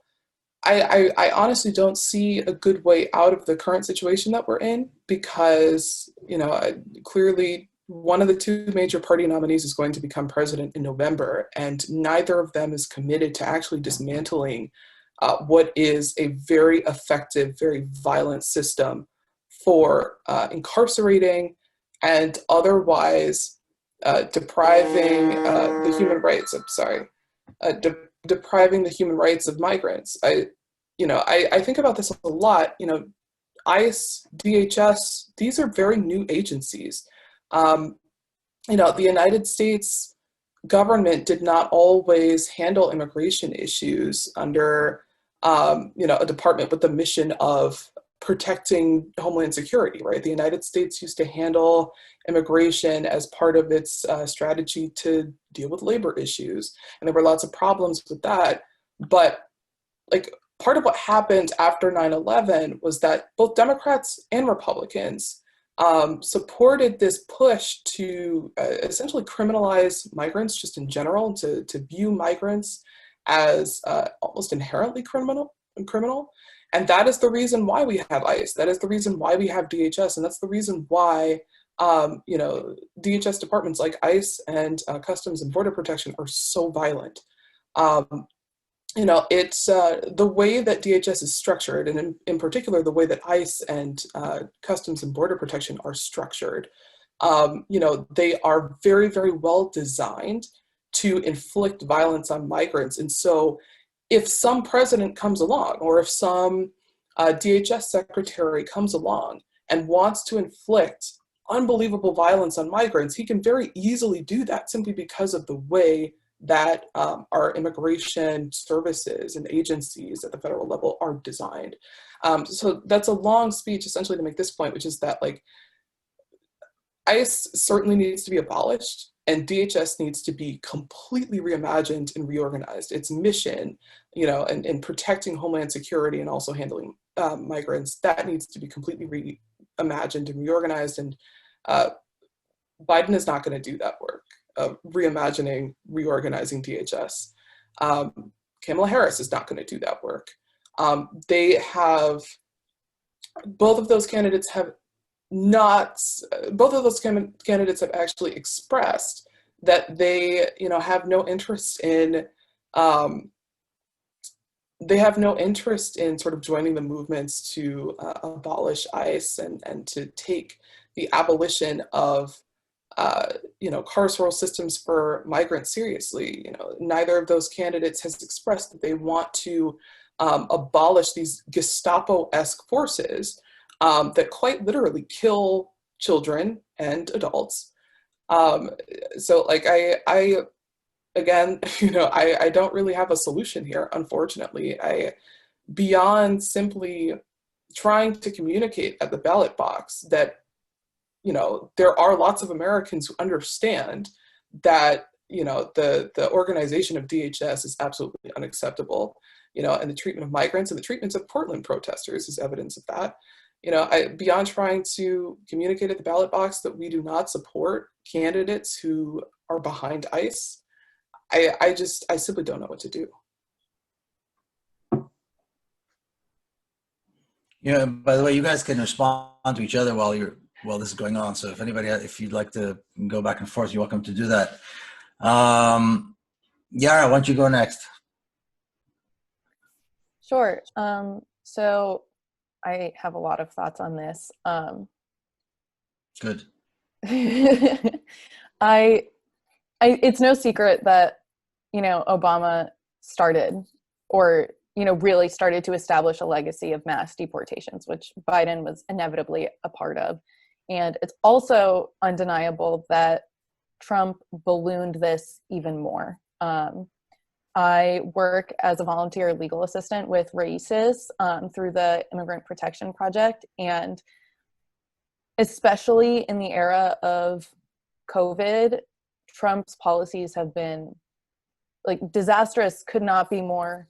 I honestly don't see a good way out of the current situation that we're in because, you know, clearly one of the two major party nominees is going to become president in November, and neither of them is committed to actually dismantling what is a very effective, very violent system for incarcerating and otherwise depriving the human rights. Depriving the human rights of migrants. I think about this a lot. You know, ICE, DHS, these are very new agencies. You know, the United States government did not always handle immigration issues under, you know, a department with the mission of protecting Homeland Security, right? The United States used to handle immigration as part of its strategy to deal with labor issues. And there were lots of problems with that. But like part of what happened after 9/11 was that both Democrats and Republicans supported this push to essentially criminalize migrants just in general, to view migrants as almost inherently criminal. And that is the reason why we have ICE. That is the reason why we have DHS. And that's the reason why, you know, DHS departments like ICE and Customs and Border Protection are so violent. You know, it's the way that DHS is structured, and in particular, the way that ICE and Customs and Border Protection are structured. You know, they are very, very well designed to inflict violence on migrants. And so if some president comes along, or if some DHS secretary comes along and wants to inflict unbelievable violence on migrants, he can very easily do that simply because of the way that our immigration services and agencies at the federal level are designed. So that's a long speech essentially to make this point, which is that like ICE certainly needs to be abolished, and DHS needs to be completely reimagined and reorganized. Its mission, you know, and protecting Homeland Security and also handling migrants, that needs to be completely reimagined and reorganized. And Biden is not going to do that work of reimagining, reorganizing DHS. Kamala Harris is not going to do that work. They have, both of those candidates have not, both of those candidates have actually expressed that they, you know, have no interest in, they have no interest in sort of joining the movements to abolish ICE and to take the abolition of, you know, carceral systems for migrants seriously. You know, neither of those candidates has expressed that they want to abolish these Gestapo-esque forces that quite literally kill children and adults. So like I again, you know, I don't really have a solution here, unfortunately. Beyond simply trying to communicate at the ballot box that, you know, there are lots of Americans who understand that, you know, the organization of DHS is absolutely unacceptable, you know, and the treatment of migrants and the treatments of Portland protesters is evidence of that. You know, beyond trying to communicate at the ballot box that we do not support candidates who are behind ICE, I simply don't know what to do. Yeah, by the way, you guys can respond to each other while this is going on. So if anybody, if you'd like to go back and forth, you're welcome to do that. Yara, why don't you go next? Sure. So I have a lot of thoughts on this. Good. It's no secret that, you know, Obama started, or, you know, really started to establish a legacy of mass deportations, which Biden was inevitably a part of. And it's also undeniable that Trump ballooned this even more. I work as a volunteer legal assistant with Raices through the Immigrant Protection Project. And especially in the era of COVID, Trump's policies have been like disastrous, could not be more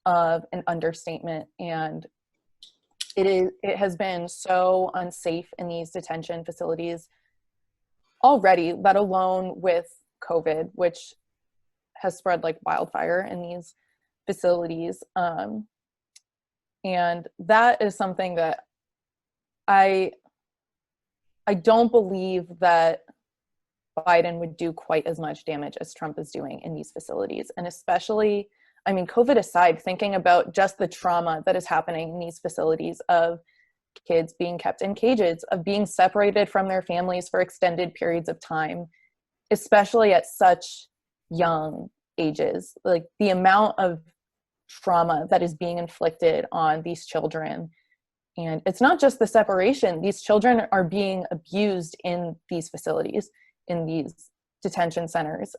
of an understatement. And it has been so unsafe in these detention facilities already, let alone with COVID, which has spread like wildfire in these facilities. And that is something that I don't believe that Biden would do quite as much damage as Trump is doing in these facilities. And especially, I mean, COVID aside, thinking about just the trauma that is happening in these facilities of kids being kept in cages, of being separated from their families for extended periods of time, especially at such young ages, like the amount of trauma that is being inflicted on these children. And it's not just the separation. These children are being abused in these facilities, in these detention centers.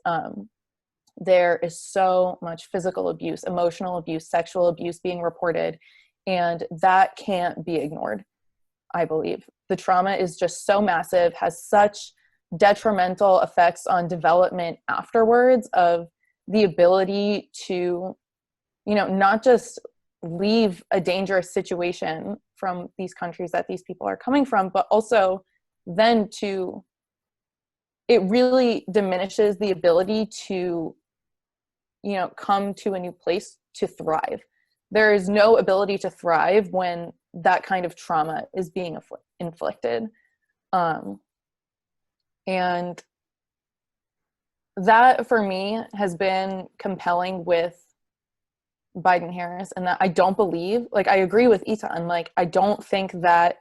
There is so much physical abuse, emotional abuse, sexual abuse being reported, and that can't be ignored, I believe. The trauma is just so massive, has such detrimental effects on development afterwards, of the ability to, you know, not just leave a dangerous situation from these countries that these people are coming from, but also then to, it really diminishes the ability to, you know, come to a new place to thrive. There is no ability to thrive when that kind of trauma is being inflicted. And that for me has been compelling with Biden Harris, and that I don't believe, like, I agree with Etan, like, I don't think that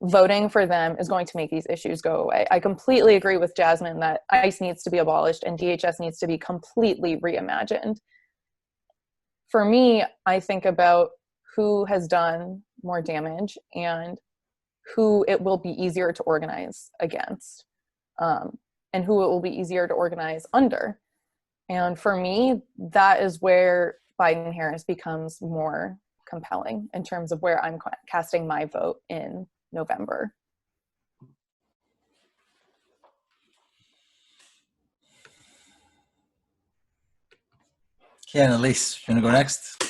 voting for them is going to make these issues go away. I completely agree with Jasmine that ICE needs to be abolished and DHS needs to be completely reimagined. For me, I think about who has done more damage and who it will be easier to organize against, and who it will be easier to organize under. And for me, that is where Biden Harris becomes more compelling in terms of where I'm casting my vote in November. Okay, Annalise, you want to go next?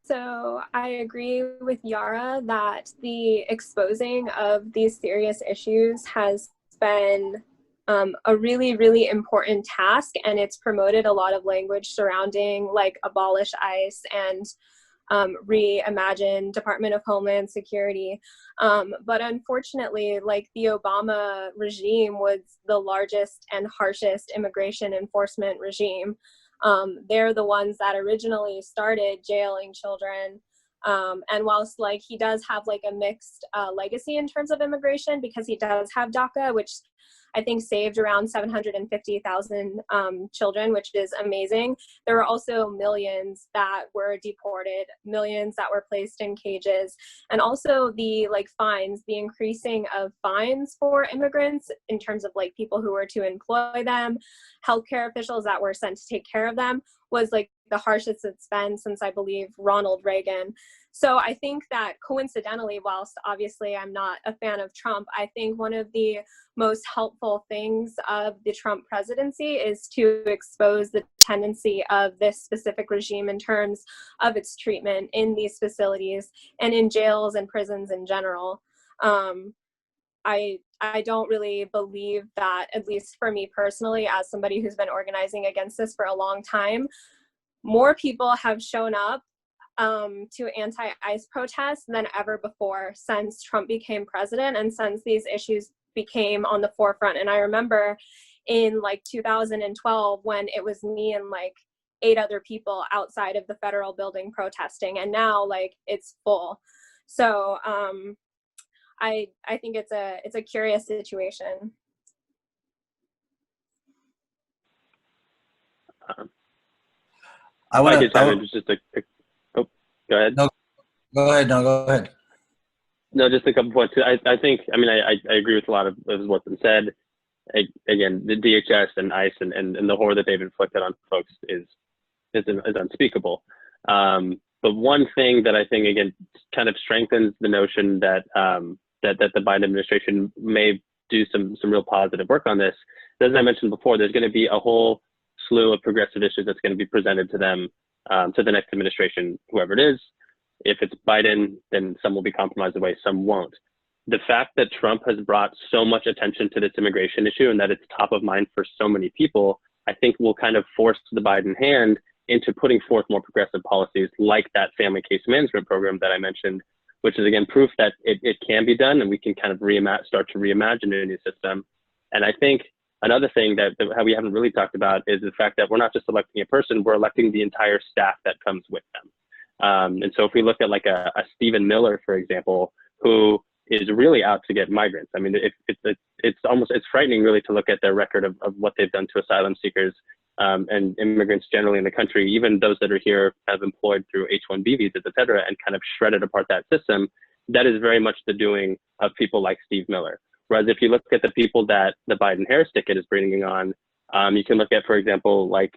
So I agree with Yara that the exposing of these serious issues has been a really, really important task, and it's promoted a lot of language surrounding like abolish ICE and reimagine Department of Homeland Security. But unfortunately, like the Obama regime was the largest and harshest immigration enforcement regime. They're the ones that originally started jailing children. And whilst like he does have like a mixed legacy in terms of immigration, because he does have Daca, which I think saved around 750,000 children, which is amazing. There were also millions that were deported, millions that were placed in cages, and also the like fines, the increasing of fines for immigrants in terms of like people who were to employ them, healthcare officials that were sent to take care of them, was like the harshest it's been since, I believe, Ronald Reagan. So I think that coincidentally, whilst obviously I'm not a fan of Trump, I think one of the most helpful things of the Trump presidency is to expose the tendency of this specific regime in terms of its treatment in these facilities and in jails and prisons in general. I don't really believe that, at least for me personally, as somebody who's been organizing against this for a long time, more people have shown up to anti-ICE protests than ever before since Trump became president and since these issues became on the forefront. And I remember in like 2012 when it was me and like 8 other people outside of the federal building protesting, and now like it's full. So I think it's a curious situation. I want to just oh, go ahead. No, go ahead. No, go ahead. No, just a couple points. I think, I mean, I agree with a lot of what's been said. Again, the DHS and ICE and the horror that they've inflicted on folks is unspeakable. But one thing that I think, again, kind of strengthens the notion that that the Biden administration may do some real positive work on this. As I mentioned before, there's going to be a whole slew of progressive issues that's going to be presented to them, to the next administration, whoever it is. If it's Biden, then some will be compromised away, some won't. The fact that Trump has brought so much attention to this immigration issue and that it's top of mind for so many people, I think will kind of force the Biden hand into putting forth more progressive policies like that family case management program that I mentioned, which is again proof that it can be done and we can kind of start to reimagine a new system. And I think another thing that how we haven't really talked about is the fact that we're not just electing a person, we're electing the entire staff that comes with them. And so if we look at like a Stephen Miller, for example, who is really out to get migrants. I mean, it's frightening really to look at their record of what they've done to asylum seekers and immigrants generally in the country, even those that are here kind of employed through H-1B visas, et cetera, and kind of shredded apart that system. That is very much the doing of people like Steve Miller. Whereas if you look at the people that the Biden-Harris ticket is bringing on, you can look at, for example, like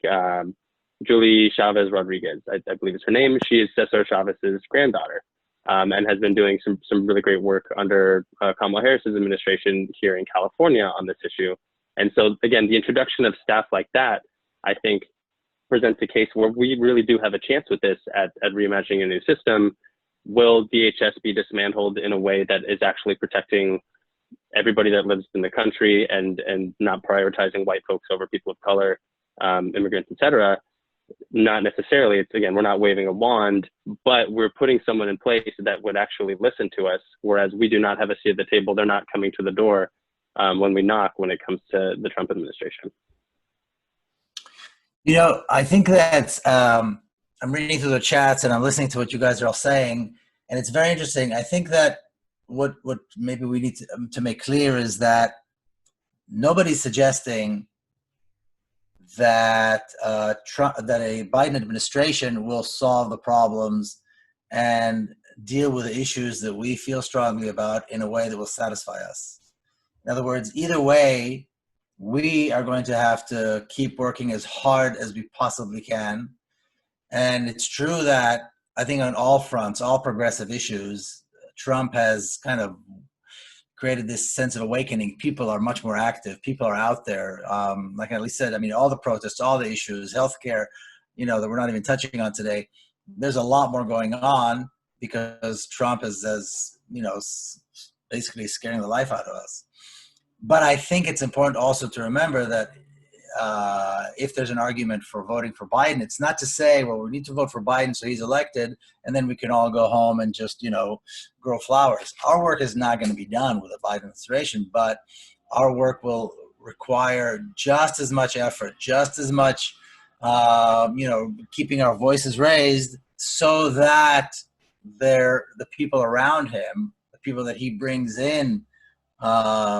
Julie Chavez Rodriguez, I believe is her name. She is Cesar Chavez's granddaughter, and has been doing some really great work under Kamala Harris's administration here in California on this issue. And so again, the introduction of staff like that, I think, presents a case where we really do have a chance with this at reimagining a new system. Will DHS be dismantled in a way that is actually protecting everybody that lives in the country and not prioritizing white folks over people of color, immigrants, et cetera? Not necessarily. It's, again, we're not waving a wand, but we're putting someone in place that would actually listen to us, whereas we do not have a seat at the table. They're not coming to the door when we knock when it comes to the Trump administration. You know, I think that I'm reading through the chats and I'm listening to what you guys are all saying, and it's very interesting. I think that what maybe we need to make clear is that nobody's suggesting that that a Biden administration will solve the problems and deal with the issues that we feel strongly about in a way that will satisfy us. In other words, either way, we are going to have to keep working as hard as we possibly can. And it's true that I think on all fronts, all progressive issues, Trump has kind of created this sense of awakening. People are much more active. People are out there. Like Ellie said, I mean, all the protests, all the issues, healthcare, you know, that we're not even touching on today. There's a lot more going on because Trump is you know, basically scaring the life out of us. But I think it's important also to remember that if there's an argument for voting for Biden, it's not to say, well, we need to vote for Biden so he's elected, and then we can all go home and just, you know, grow flowers. Our work is not going to be done with a Biden administration, but our work will require just as much effort, just as much, you know, keeping our voices raised so that the people around him, the people that he brings in,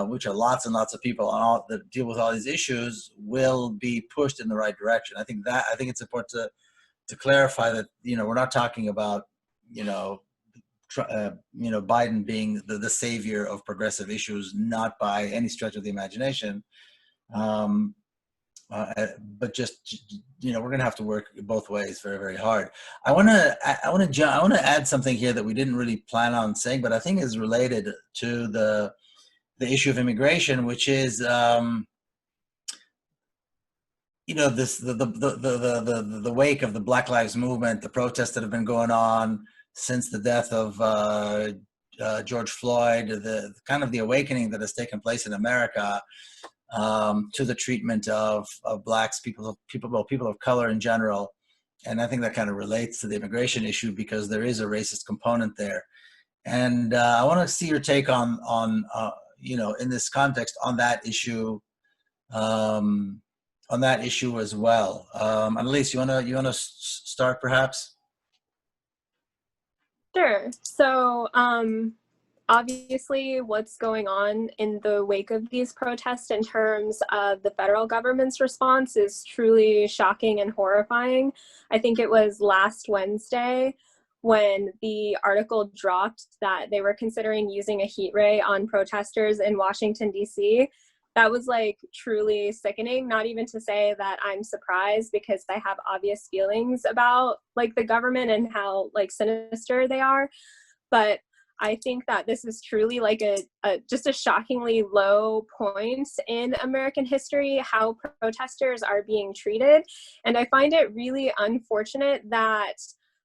which are lots and lots of people that deal with all these issues, will be pushed in the right direction. I think it's important to clarify that, you know, we're not talking about, you know, Biden being the savior of progressive issues, not by any stretch of the imagination. But just, you know, we're going to have to work both ways very, very hard. I want to add something here that we didn't really plan on saying, but I think is related to the issue of immigration, which is, you know, this the wake of the Black Lives Movement, the protests that have been going on since the death of George Floyd, the kind of the awakening that has taken place in America to the treatment of blacks, people of color in general. And I think that kind of relates to the immigration issue because there is a racist component there. And I want to see your take on you know, in this context, on that issue as well. Annalise, you wanna start perhaps? Sure. So obviously what's going on in the wake of these protests in terms of the federal government's response is truly shocking and horrifying. I think it was last Wednesday when the article dropped that they were considering using a heat ray on protesters in Washington, D.C. That was like truly sickening, not even to say that I'm surprised because I have obvious feelings about like the government and how like sinister they are. But I think that this is truly like just a shockingly low point in American history, how protesters are being treated. And I find it really unfortunate that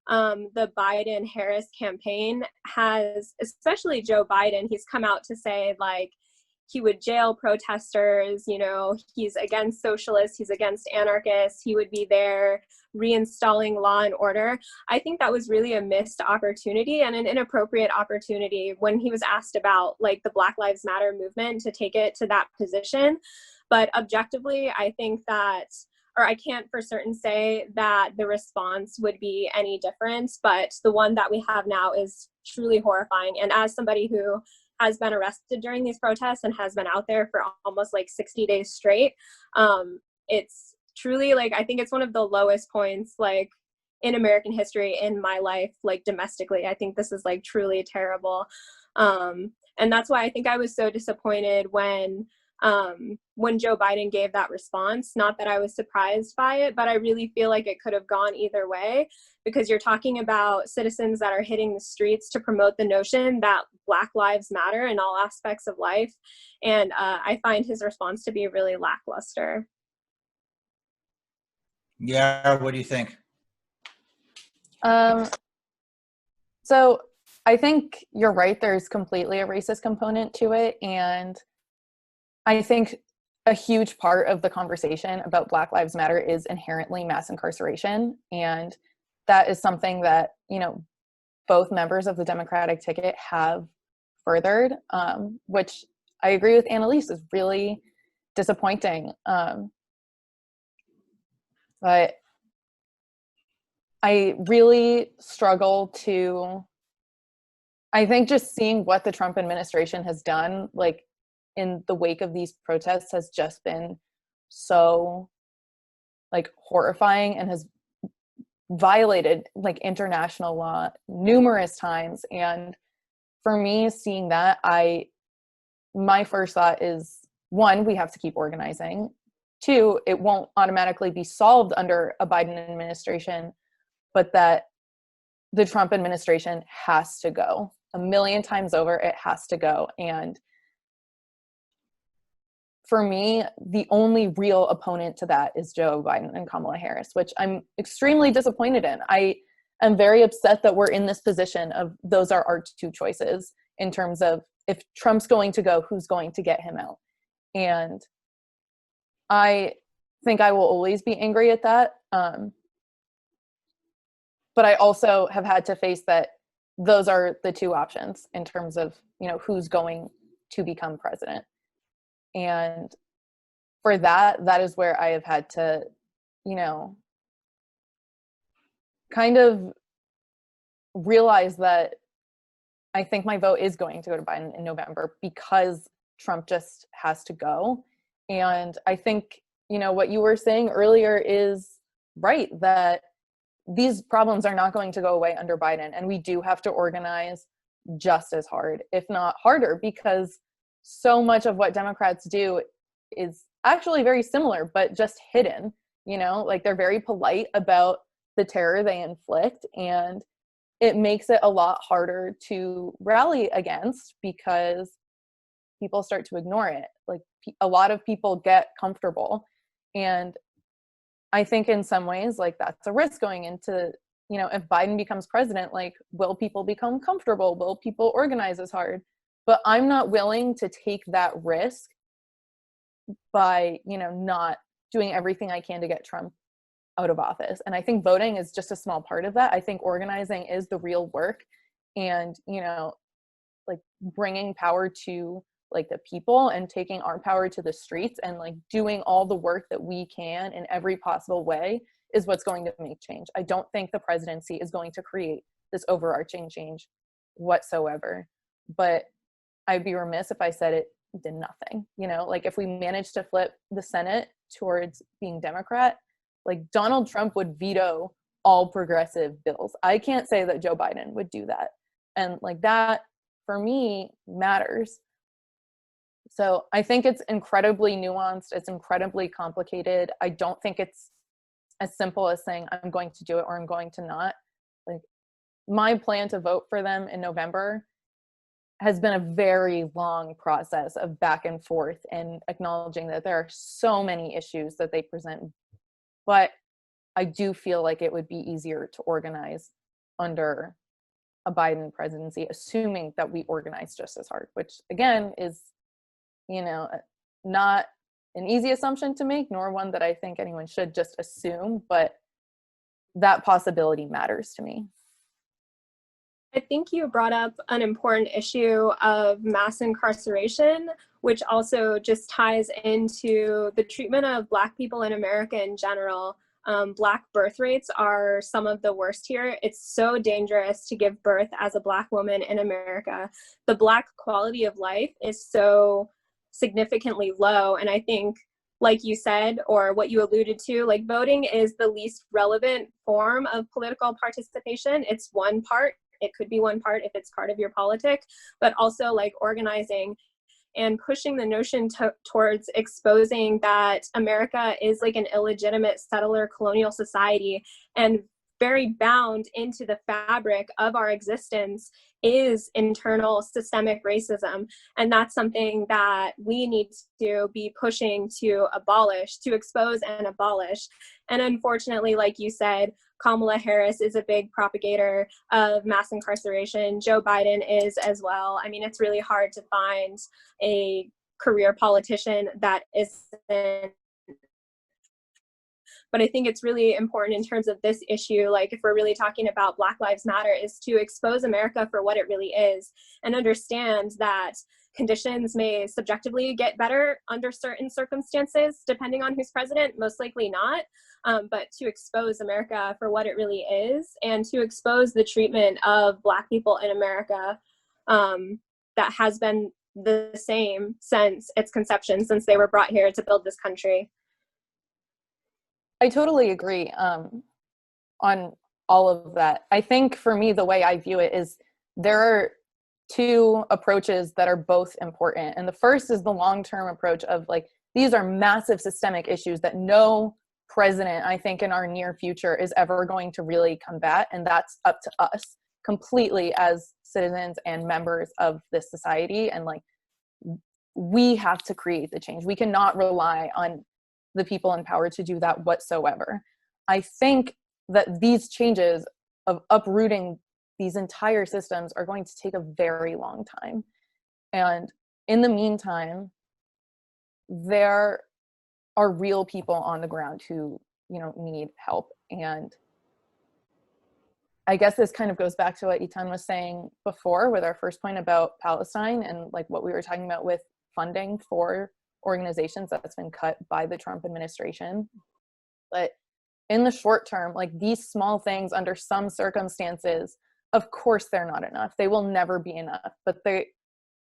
the Biden-Harris campaign has, especially Joe Biden, he's come out to say like he would jail protesters, you know, he's against socialists, he's against anarchists, he would be there reinstalling law and order. I think that was really a missed opportunity and an inappropriate opportunity when he was asked about like the Black Lives Matter movement to take it to that position. But objectively, I think that, or I can't for certain say that the response would be any different, but the one that we have now is truly horrifying. And as somebody who has been arrested during these protests and has been out there for almost like 60 days straight, it's truly like, I think it's one of the lowest points like in American history in my life, like domestically. I think this is like truly terrible. And that's why I think I was so disappointed when Joe Biden gave that response. Not that I was surprised by it, but I really feel like it could have gone either way, because you're talking about citizens that are hitting the streets to promote the notion that Black lives matter in all aspects of life. And I find his response to be really lackluster. Yeah, what do you think? So I think you're right. There's completely a racist component to it. And I think a huge part of the conversation about Black Lives Matter is inherently mass incarceration. And that is something that, you know, both members of the Democratic ticket have furthered, which I agree with Annalise is really disappointing. But I really struggle to, I think just seeing what the Trump administration has done, like in the wake of these protests, has just been so like horrifying and has violated like international law numerous times. And for me, seeing that, my first thought is, one, we have to keep organizing. Two, it won't automatically be solved under a Biden administration, but that the Trump administration has to go. A million times over, it has to go. And for me, the only real opponent to that is Joe Biden and Kamala Harris, which I'm extremely disappointed in. I am very upset that we're in this position of those are our two choices in terms of if Trump's going to go, who's going to get him out. And I think I will always be angry at that. But I also have had to face that those are the two options in terms of, who's going to become president. And for that is where I have had to, kind of realize that I think my vote is going to go to Biden in November because Trump just has to go. And I think, what you were saying earlier is right, that these problems are not going to go away under Biden. And we do have to organize just as hard, if not harder, because so much of what Democrats do is actually very similar, but just hidden, like they're very polite about the terror they inflict. And it makes it a lot harder to rally against because people start to ignore it. Like a lot of people get comfortable. And I think in some ways, like that's a risk going into, if Biden becomes president, like, will people become comfortable? Will people organize as hard? But I'm not willing to take that risk by, not doing everything I can to get Trump out of office. And I think voting is just a small part of that. I think organizing is the real work, and, like bringing power to like the people and taking our power to the streets and like doing all the work that we can in every possible way is what's going to make change. I don't think the presidency is going to create this overarching change whatsoever, but I'd be remiss if I said it did nothing. Like if we managed to flip the Senate towards being Democrat, like Donald Trump would veto all progressive bills. I can't say that Joe Biden would do that. And like that for me matters. So I think it's incredibly nuanced. It's incredibly complicated. I don't think it's as simple as saying I'm going to do it or I'm going to not. Like my plan to vote for them in November has been a very long process of back and forth and acknowledging that there are so many issues that they present. But I do feel like it would be easier to organize under a Biden presidency, assuming that we organize just as hard, which again is, not an easy assumption to make, nor one that I think anyone should just assume, but that possibility matters to me. I think you brought up an important issue of mass incarceration, which also just ties into the treatment of Black people in America in general. Black birth rates are some of the worst here. It's so dangerous to give birth as a Black woman in America. The Black quality of life is so significantly low. And I think, like you said, or what you alluded to, like voting is the least relevant form of political participation. It's one part. It could be one part if it's part of your politic, but also like organizing and pushing the notion towards exposing that America is like an illegitimate settler colonial society, and very bound into the fabric of our existence is internal systemic racism. And that's something that we need to be pushing to abolish, to expose and abolish. And unfortunately, like you said, Kamala Harris is a big propagator of mass incarceration. Joe Biden is as well. I mean, it's really hard to find a career politician that isn't. But I think it's really important in terms of this issue, like if we're really talking about Black Lives Matter, is to expose America for what it really is and understand that conditions may subjectively get better under certain circumstances, depending on who's president, most likely not, but to expose America for what it really is and to expose the treatment of Black people in America that has been the same since its conception, since they were brought here to build this country. I totally agree on all of that. I think for me, the way I view it is there are two approaches that are both important. And the first is the long-term approach of like, these are massive systemic issues that no president, I think, in our near future is ever going to really combat. And that's up to us completely as citizens and members of this society. And like, we have to create the change. We cannot rely on the people in power to do that whatsoever. I think that these changes of uprooting these entire systems are going to take a very long time. And in the meantime, there are real people on the ground who, need help. And I guess this kind of goes back to what Itan was saying before with our first point about Palestine and like what we were talking about with funding for organizations that's been cut by the Trump administration. But in the short term, like these small things under some circumstances, of course they're not enough. They will never be enough, but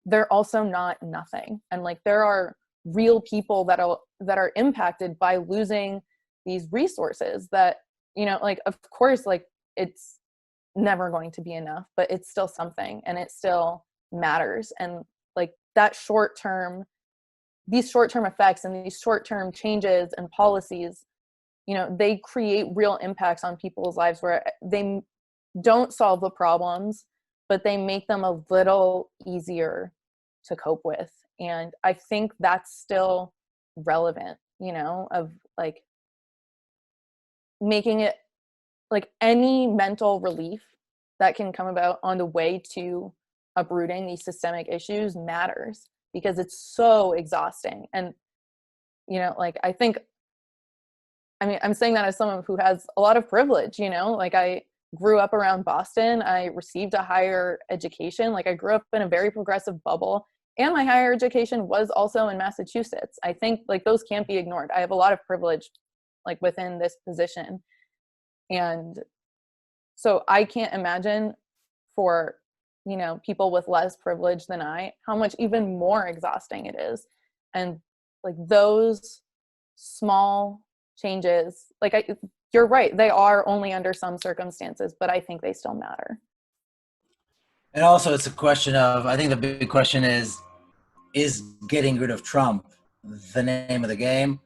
they're also not nothing. And like there are real people that are impacted by losing these resources that, like of course, like it's never going to be enough, but it's still something and it still matters. And like that these short-term effects and these short-term changes and policies, they create real impacts on people's lives where they don't solve the problems, but they make them a little easier to cope with. And I think that's still relevant, of like making it like any mental relief that can come about on the way to uprooting these systemic issues matters because it's so exhausting. And, like I'm saying that as someone who has a lot of privilege, like I grew up around Boston. I received a higher education. Like I grew up in a very progressive bubble and my higher education was also in Massachusetts. I think like those can't be ignored. I have a lot of privilege like within this position. And so I can't imagine for, people with less privilege than I, how much even more exhausting it is. And like those small changes, like you're right, they are only under some circumstances, but I think they still matter. And also it's a question of, I think the big question is getting rid of Trump the name of the game,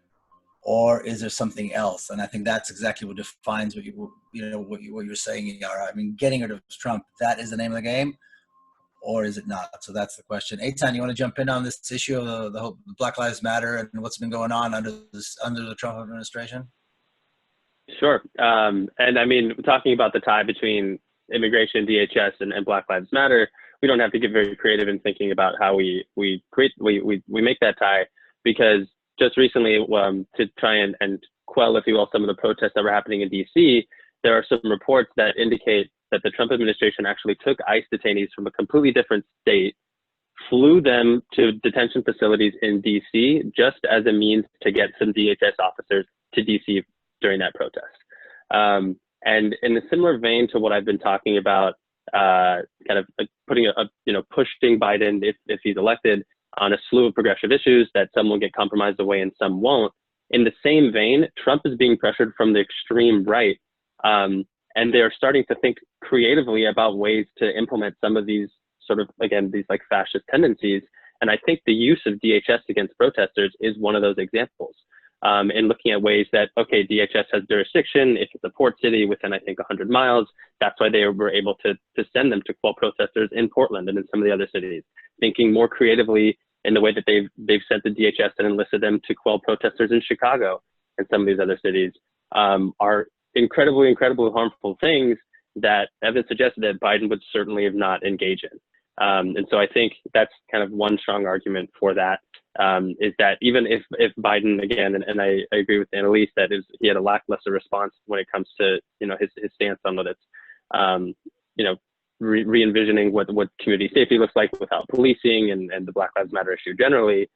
or is there something else? And I think that's exactly what defines what you're saying, Yara. I mean, getting rid of Trump, that is the name of the game, or is it not? So that's the question. Eitan, you want to jump in on this issue of the whole Black Lives Matter and what's been going on under the Trump administration? Sure. And I mean, talking about the tie between immigration, DHS, and Black Lives Matter, we don't have to get very creative in thinking about how we make that tie, because just recently, to try and quell, if you will, some of the protests that were happening in DC, there are some reports that indicate that the Trump administration actually took ICE detainees from a completely different state, flew them to detention facilities in DC just as a means to get some DHS officers to DC during that protest. And in a similar vein to what I've been talking about, kind of putting pushing Biden, if he's elected, on a slew of progressive issues that some will get compromised away and some won't. In the same vein, Trump is being pressured from the extreme right. And they're starting to think creatively about ways to implement some of these sort of, again, these like fascist tendencies. And I think the use of DHS against protesters is one of those examples. In looking at ways that, okay, DHS has jurisdiction, if it's a port city within, I think, 100 miles, that's why they were able to send them to quell protesters in Portland and in some of the other cities. Thinking more creatively in the way that they've sent the DHS and enlisted them to quell protesters in Chicago and some of these other cities are incredibly harmful things that evidence suggests that Biden would certainly have not engaged in. And so I think that's kind of one strong argument for that, is that even if Biden, again, and I agree with Annalise that he had a lackluster response when it comes to his stance on what it's re-envisioning what community safety looks like without policing and the Black Lives Matter issue generally.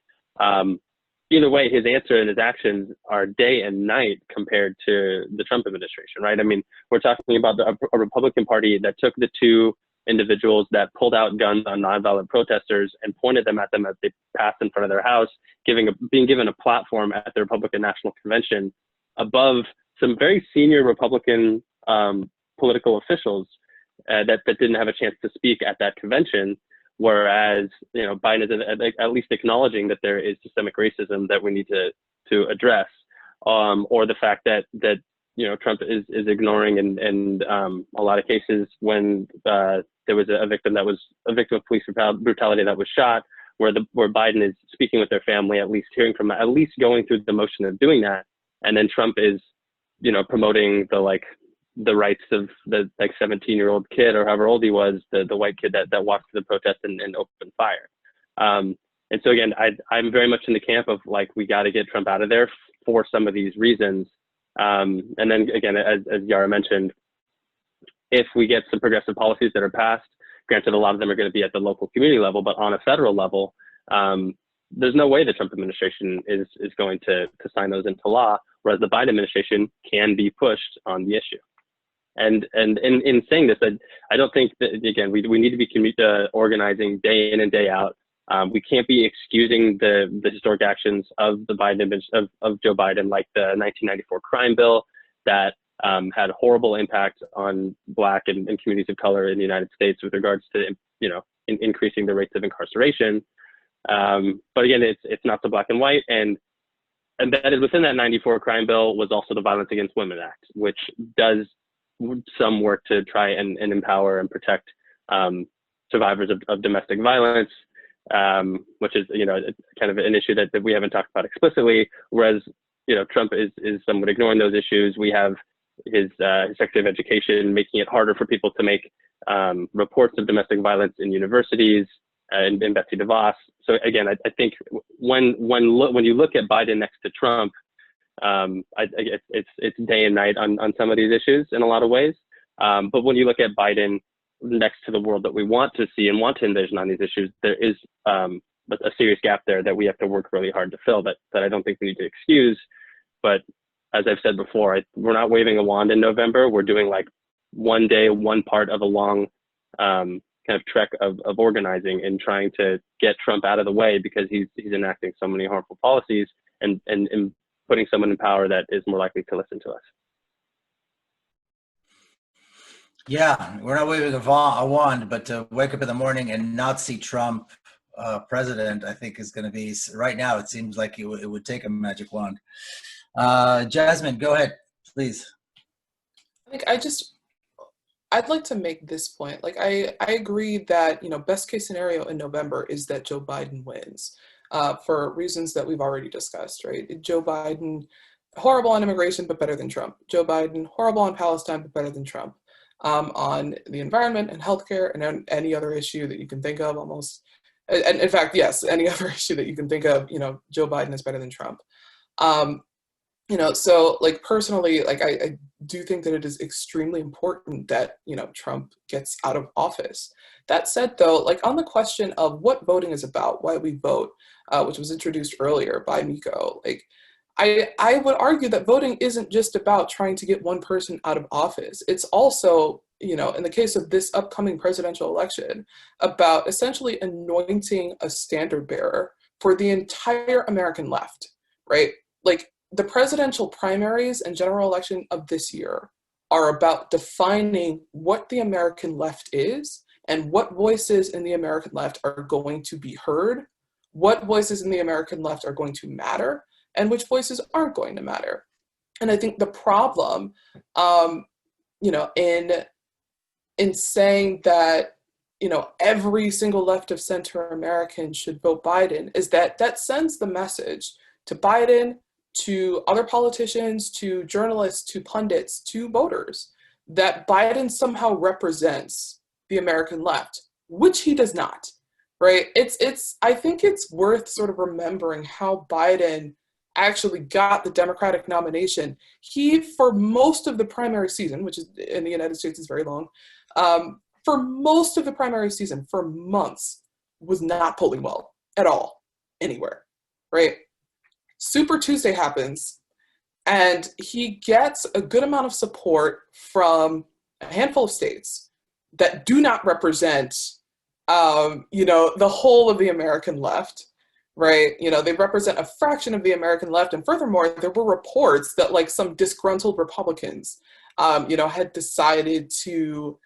Either way, his answer and his actions are day and night compared to the Trump administration, right? I mean, we're talking about a Republican Party that took the two individuals that pulled out guns on nonviolent protesters and pointed them at them as they passed in front of their house, being given a platform at the Republican National Convention above some very senior Republican political officials that didn't have a chance to speak at that convention. Whereas, Biden is at least acknowledging that there is systemic racism that we need to address, or the fact that Trump is ignoring and a lot of cases when there was a victim of police brutality that was shot, where Biden is speaking with their family, at least hearing from, at least going through the motion of doing that, and then Trump is, promoting the rights of the 17-year-old kid or however old he was, the white kid that walked to the protest and opened fire. And so again, I'm very much in the camp of like, we got to get Trump out of there for some of these reasons. And then again, as Yara mentioned, if we get some progressive policies that are passed, granted, a lot of them are going to be at the local community level, but on a federal level, there's no way the Trump administration is going to sign those into law, whereas the Biden administration can be pushed on the issue. And in saying this, I don't think that, again, we need to be organizing day in and day out. We can't be excusing the historic actions of the Biden of Joe Biden, like the 1994 crime bill that had horrible impact on Black and communities of color in the United States with regards to increasing the rates of incarceration. But again, it's not so black and white, and embedded within that 94 crime bill was also the Violence Against Women Act, which does some work to try and empower and protect survivors of domestic violence, which is kind of an issue that we haven't talked about explicitly. Whereas Trump is somewhat ignoring those issues. We have his Secretary of Education making it harder for people to make reports of domestic violence in universities, and Betsy DeVos. So again, I think when you look at Biden next to Trump, it's day and night on some of these issues in a lot of ways. But when you look at Biden next to the world that we want to see and want to envision on these issues, there is a serious gap there that we have to work really hard to fill, that I don't think we need to excuse. But as I've said before, we're not waving a wand in November. We're doing like one day, one part of a long kind of trek of organizing and trying to get Trump out of the way, because he's enacting so many harmful policies and putting someone in power that is more likely to listen to us. Yeah, we're not waving a wand, but to wake up in the morning and not see Trump president, I think is going to be, right now, it seems like it would take a magic wand. Jasmine, go ahead, please. I'd like to make this point. Like, I agree that, best case scenario in November is that Joe Biden wins for reasons that we've already discussed, right? Joe Biden, horrible on immigration, but better than Trump. Joe Biden, horrible on Palestine, but better than Trump. On the environment and healthcare and any other issue that you can think of almost. And in fact, yes, any other issue that you can think of, Joe Biden is better than Trump. So like personally, like I do think that it is extremely important that, Trump gets out of office. That said though, like on the question of what voting is about, why we vote, which was introduced earlier by Miko, like I would argue that voting isn't just about trying to get one person out of office. It's also, in the case of this upcoming presidential election, about essentially anointing a standard bearer for the entire American left, right? Like the presidential primaries and general election of this year are about defining what the American left is and what voices in the American left are going to be heard, what voices in the American left are going to matter, and which voices aren't going to matter. And I think the problem, in saying that, every single left of center American should vote Biden is that sends the message to Biden, to other politicians, to journalists, to pundits, to voters, that Biden somehow represents the American left, which he does not, right? I think it's worth sort of remembering how Biden actually got the Democratic nomination. He, for most of the primary season, which is in the United States is very long, for most of the primary season, for months, was not polling well at all, anywhere, right? Super Tuesday happens, and he gets a good amount of support from a handful of states that do not represent, the whole of the American left, right? They represent a fraction of the American left. And furthermore, there were reports that like some disgruntled Republicans, had decided to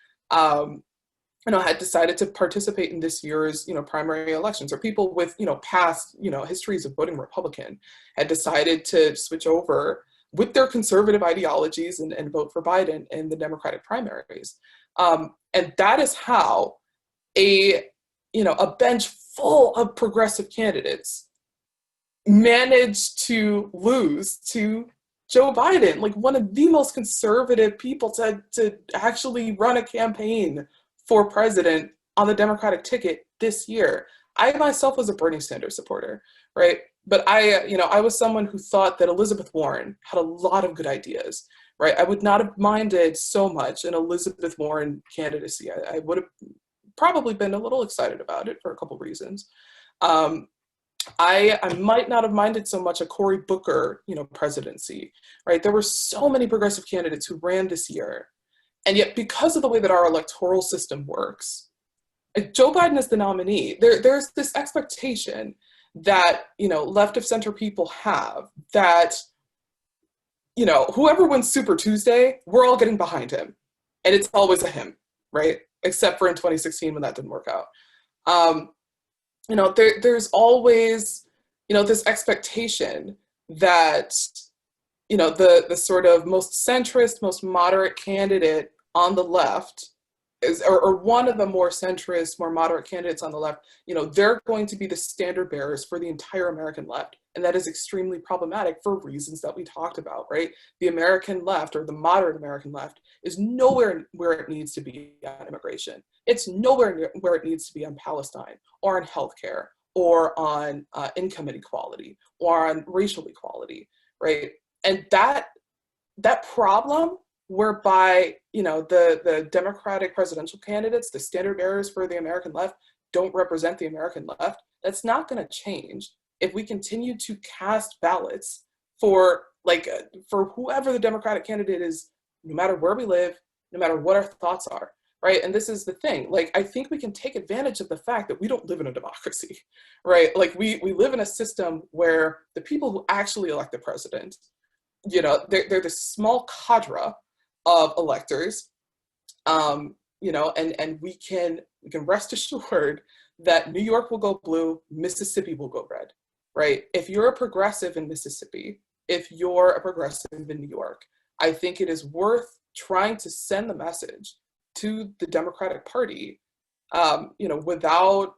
participate in this year's, primary elections, or people with, past, histories of voting Republican had decided to switch over with their conservative ideologies and vote for Biden in the Democratic primaries. And that is how a bench full of progressive candidates, managed to lose to Joe Biden, like one of the most conservative people to actually run a campaign for president on the Democratic ticket this year. I myself was a Bernie Sanders supporter, right? But I was someone who thought that Elizabeth Warren had a lot of good ideas, right? I would not have minded so much an Elizabeth Warren candidacy. I would have probably been a little excited about it for a couple reasons. I might not have minded so much a Cory Booker, presidency, right? There were so many progressive candidates who ran this year. And yet, because of the way that our electoral system works, Joe Biden is the nominee. There's this expectation that, left of center people have that, whoever wins Super Tuesday, we're all getting behind him. And it's always a him, right? Except for in 2016 when that didn't work out. There's always, this expectation that, the sort of most centrist, most moderate candidate on the left is, or one of the more centrist, more moderate candidates on the left, they're going to be the standard bearers for the entire American left. And that is extremely problematic for reasons that we talked about, right? The American left, or the moderate American left, is nowhere where it needs to be on immigration. It's nowhere where it needs to be on Palestine, or on healthcare, or on income inequality, or on racial equality, right? And that problem, whereby the Democratic presidential candidates, the standard bearers for the American left, don't represent the American left, that's not going to change if we continue to cast ballots for whoever the Democratic candidate is, no matter where we live, no matter what our thoughts are, right? And this is the thing, I think we can take advantage of the fact that we don't live in a democracy, right? We live in a system where the people who actually elect the president, they're this small cadre of electors, and we can rest assured that New York will go blue, Mississippi will go red, right? If you're a progressive in Mississippi, if you're a progressive in New York, I think it is worth trying to send the message to the Democratic Party, without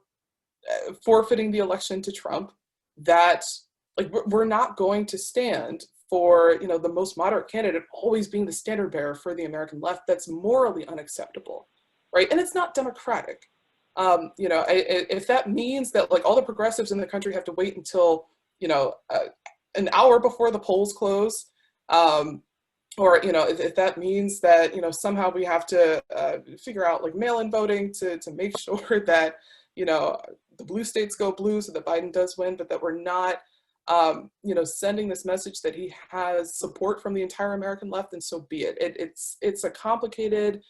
forfeiting the election to Trump, that we're not going to stand for the most moderate candidate always being the standard bearer for the American left. That's morally unacceptable, right? And it's not democratic. If that means that all the progressives in the country have to wait until an hour before the polls close, or if that means that somehow we have to figure out mail-in voting to make sure that the blue states go blue so that Biden does win, but that we're not sending this message that he has support from the entire American left, then so be it. It's a complicated,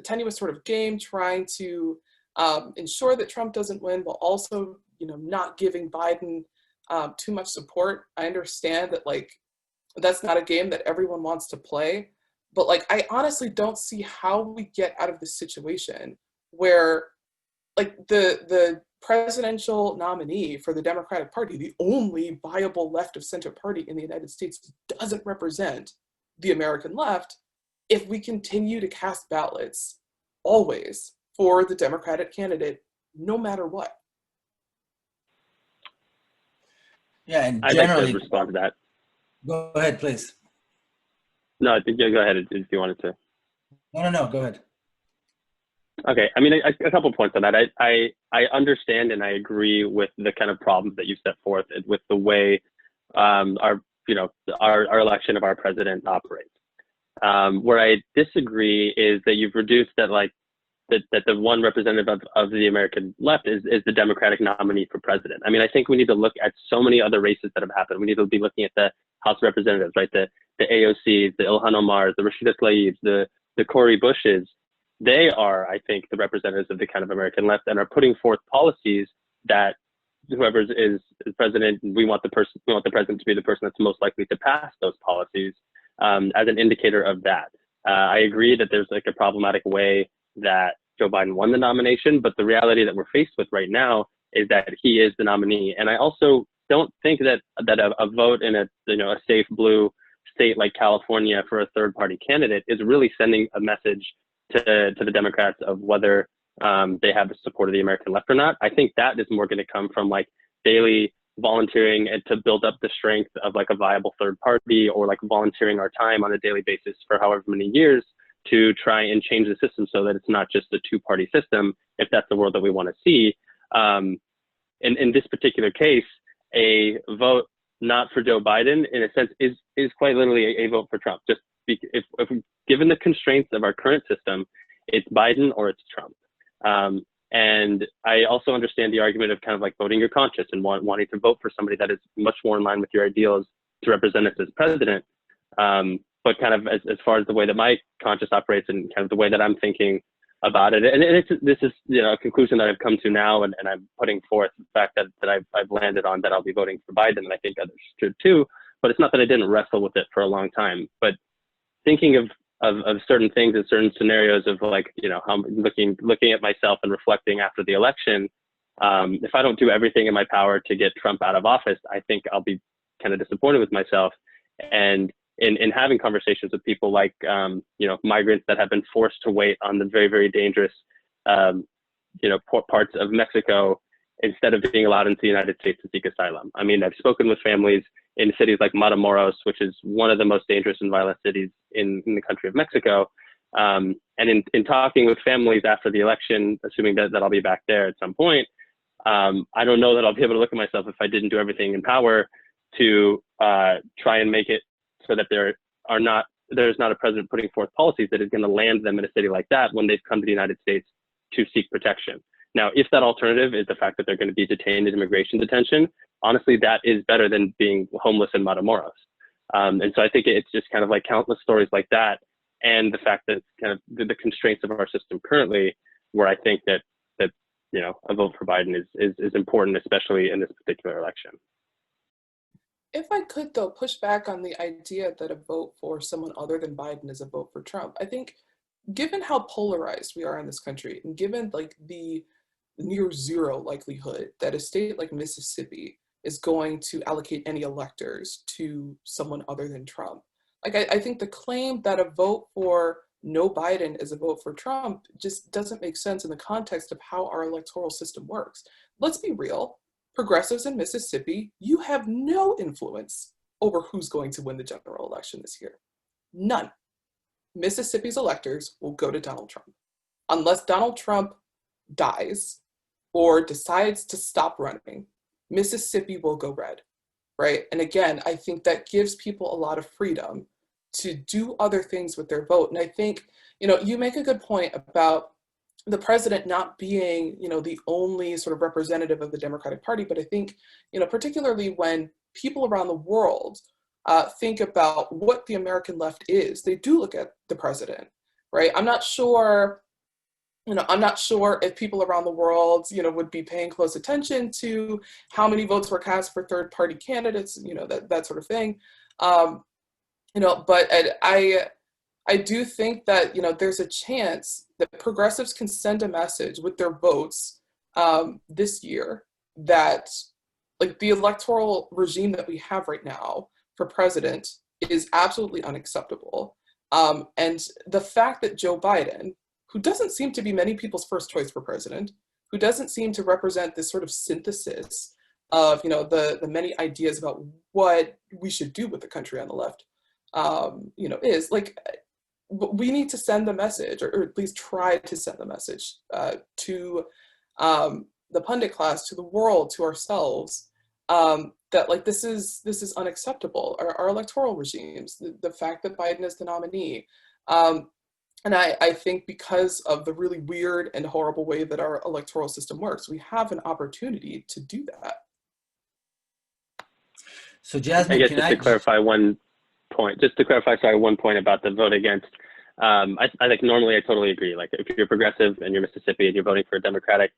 tenuous sort of game trying to ensure that Trump doesn't win, while also not giving Biden too much support. I understand that that's not a game that everyone wants to play, but I honestly don't see how we get out of this situation where the presidential nominee for the Democratic Party, the only viable left of center party in the United States, doesn't represent the American left if we continue to cast ballots always for the Democratic candidate, no matter what. Yeah, and I'd generally, like to respond to that. Go ahead, please. No, I think go ahead if you wanted to. No, go ahead. Okay, I mean, a couple points on that. I understand and I agree with the kind of problems that you set forth with the way our election of our president operates. Where I disagree is that you've reduced that that the one representative of the American left is the Democratic nominee for president. I mean, I think we need to look at so many other races that have happened. We need to be looking at the House of Representatives, right? The AOCs, the Ilhan Omars, the Rashida Tlaibs, the Cori Bushes. They are, I think, the representatives of the kind of American left and are putting forth policies that whoever is president, we want the president to be the person that's most likely to pass those policies as an indicator of that. I agree that there's a problematic way that Joe Biden won the nomination, but the reality that we're faced with right now is that he is the nominee. And I also don't think that a vote in a safe blue state like California for a third party candidate is really sending a message to the Democrats of whether they have the support of the American left or not. I think that is more going to come from like daily volunteering and to build up the strength of like a viable third party, or like volunteering our time on a daily basis for however many years to try and change the system so that it's not just a two-party system, if that's the world that we want to see. In this particular case, a vote not for Joe Biden, in a sense, is quite literally a vote for Trump. Just if given the constraints of our current system, it's Biden or it's Trump. And I also understand the argument of kind of like voting your conscience and wanting to vote for somebody that is much more in line with your ideals to represent us as president. But kind of as far as the way that my conscience operates and kind of the way that I'm thinking about it, and this is a conclusion that I've come to now, and I'm putting forth the fact that I've landed on that I'll be voting for Biden, and I think others should too. But it's not that I didn't wrestle with it for a long time. But thinking of certain things in certain scenarios of like, I'm looking at myself and reflecting after the election, if I don't do everything in my power to get Trump out of office, I think I'll be kind of disappointed with myself. And in having conversations with people like, migrants that have been forced to wait on the very, very dangerous, parts of Mexico instead of being allowed into the United States to seek asylum. I mean, I've spoken with families in cities like Matamoros, which is one of the most dangerous and violent cities in the country of Mexico. And in talking with families after the election, assuming that I'll be back there at some point, I don't know that I'll be able to look at myself if I didn't do everything in power to try and make it so that there's not a president putting forth policies that is going to land them in a city like that when they've come to the United States to seek protection. Now, if that alternative is the fact that they're going to be detained in immigration detention, honestly, that is better than being homeless in Matamoros. And so I think it's just kind of like countless stories like that, and the fact that kind of the constraints of our system currently, where I think that a vote for Biden is important, especially in this particular election. If I could, though, push back on the idea that a vote for someone other than Biden is a vote for Trump, I think given how polarized we are in this country, and given like the near zero likelihood that a state like Mississippi is going to allocate any electors to someone other than Trump, like I think the claim that a vote for no Biden is a vote for Trump just doesn't make sense in the context of how our electoral system works. Let's be real. Progressives in Mississippi, you have no influence over who's going to win the general election this year. None. Mississippi's electors will go to Donald Trump. Unless Donald Trump dies or decides to stop running, Mississippi will go red, right? And again, I think that gives people a lot of freedom to do other things with their vote. And I think, you make a good point about the president not being, the only sort of representative of the Democratic Party. But I think, particularly when people around the world think about what the American left is, they do look at the president, right? I'm not sure if people around the world, would be paying close attention to how many votes were cast for third party candidates, that sort of thing. But I do think that, there's a chance that progressives can send a message with their votes this year that like the electoral regime that we have right now for president is absolutely unacceptable. And the fact that Joe Biden, who doesn't seem to be many people's first choice for president, who doesn't seem to represent this sort of synthesis of, the many ideas about what we should do with the country on the left, is like, we need to send the message, or at least try to send the message to the pundit class, to the world, to ourselves, that like this is unacceptable. Our electoral regimes, the fact that Biden is the nominee, and I think because of the really weird and horrible way that our electoral system works, we have an opportunity to do that. So Jasmine, I guess just to clarify one point about the vote against. I think normally I totally agree. Like if you're progressive and you're Mississippi and you're voting for a Democratic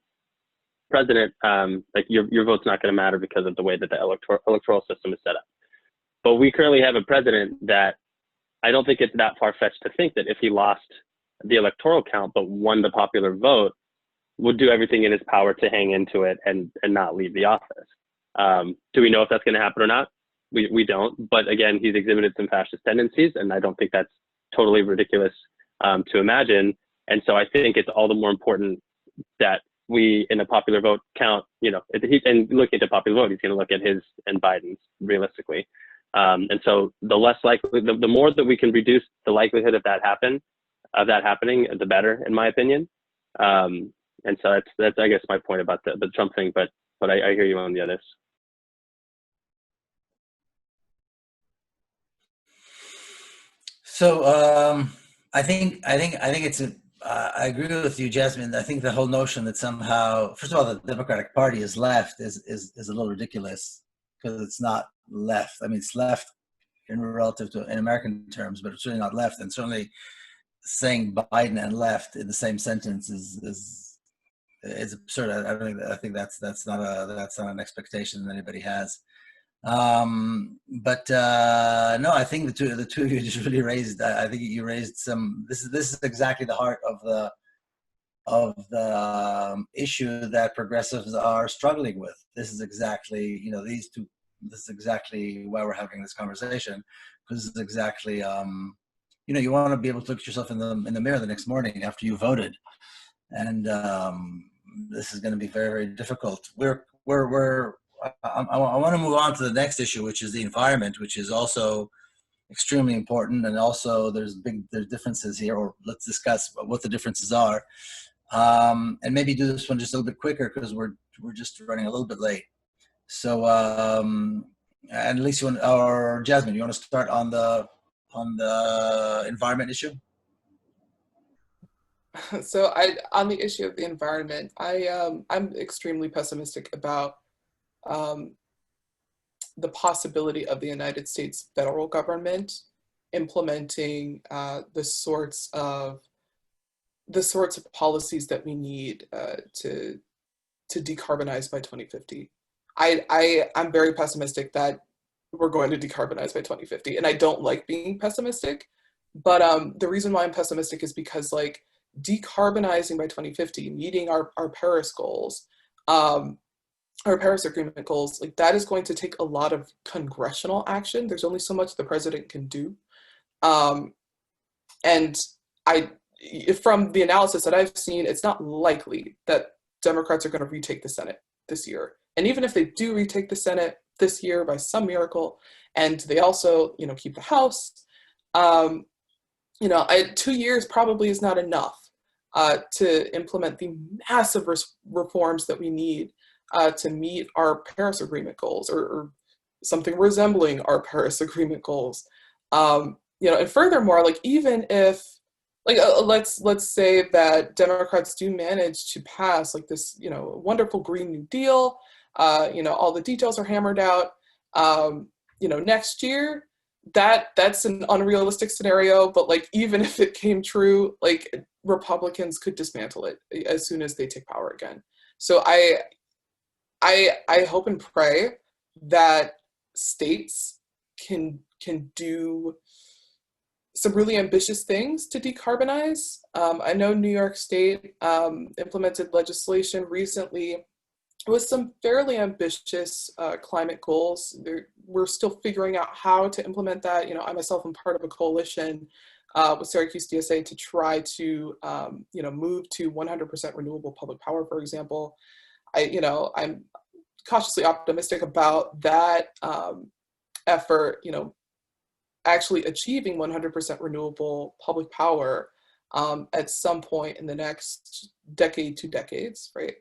president, like your vote's not going to matter because of the way that the electoral system is set up. But we currently have a president that I don't think it's that far-fetched to think that if he lost the electoral count but won the popular vote, would do everything in his power to hang into it and not leave the office. Do we know if that's going to happen or not? We don't. But again, he's exhibited some fascist tendencies, and I don't think that's totally ridiculous to imagine. And so I think it's all the more important that we, in a popular vote count, and looking at the popular vote, he's going to look at his and Biden's realistically. And so the less likely, the more that we can reduce the likelihood of that happening, the better, in my opinion. And so that's I guess my point about the Trump thing, but I hear you on the others. So I think it's I agree with you, Jasmine. I think the whole notion that somehow, first of all, the Democratic Party is left is a little ridiculous, because it's not left. I mean, it's left in relative to in American terms, but it's really not left. And certainly saying Biden and left in the same sentence is absurd. I think that's not an expectation that anybody has. But no, I think the two of you just really raised. I think you raised some. This is exactly the heart of the issue that progressives are struggling with. This is exactly these two. This is exactly why we're having this conversation, because this is exactly you want to be able to look at yourself in the mirror the next morning after you voted, and this is going to be very, very difficult. I want to move on to the next issue, which is the environment, which is also extremely important, and also there's differences here. Or let's discuss what the differences are, and maybe do this one just a little bit quicker because we're just running a little bit late. So, and at least or Jasmine, you want to start on the environment issue? So on the issue of the environment, I'm extremely pessimistic about the possibility of the United States federal government implementing the sorts of policies that we need to decarbonize by 2050. I'm very pessimistic that we're going to decarbonize by 2050, and I don't like being pessimistic. But the reason why I'm pessimistic is because decarbonizing by 2050, meeting our Paris goals, our Paris Agreement goals, that is going to take a lot of congressional action. There's only so much the president can do. And from the analysis that I've seen, it's not likely that Democrats are going to retake the Senate this year. And even if they do retake the Senate this year by some miracle, and they also, keep the House, 2 years probably is not enough to implement the massive reforms that we need to meet our Paris Agreement goals, or something resembling our Paris Agreement goals. And furthermore, even if, let's say that Democrats do manage to pass this, wonderful Green New Deal, all the details are hammered out, next year, that's an unrealistic scenario, but even if it came true, Republicans could dismantle it as soon as they take power again. So I hope and pray that states can do some really ambitious things to decarbonize. I know New York State implemented legislation recently with some fairly ambitious climate goals. We're still figuring out how to implement that. I myself am part of a coalition with Syracuse DSA to try to move to 100% renewable public power, for example. I'm cautiously optimistic about that effort, actually achieving 100% renewable public power at some point in the next decade, 2 decades, right?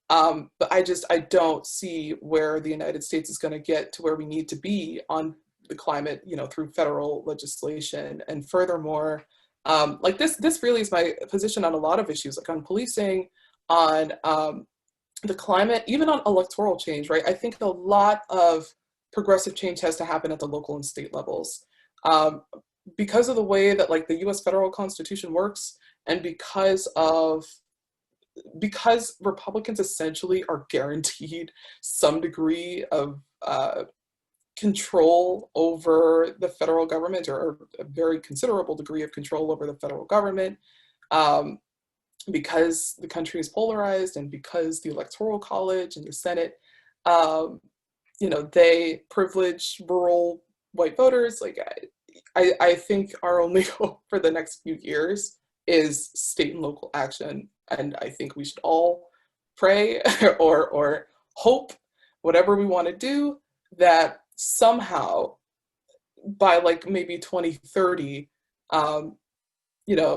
But I don't see where the United States is going to get to where we need to be on the climate, through federal legislation. And furthermore, this really is my position on a lot of issues, on policing, on the climate, even on electoral change, right? I think a lot of progressive change has to happen at the local and state levels. Because of the way that the US federal constitution works, and because Republicans essentially are guaranteed some degree of control over the federal government, or a very considerable degree of control over the federal government, because the country is polarized, and because the Electoral College and the Senate, they privilege rural white voters. I think our only hope for the next few years is state and local action And I think we should all pray or hope, whatever we want to do, that somehow by like maybe 2030,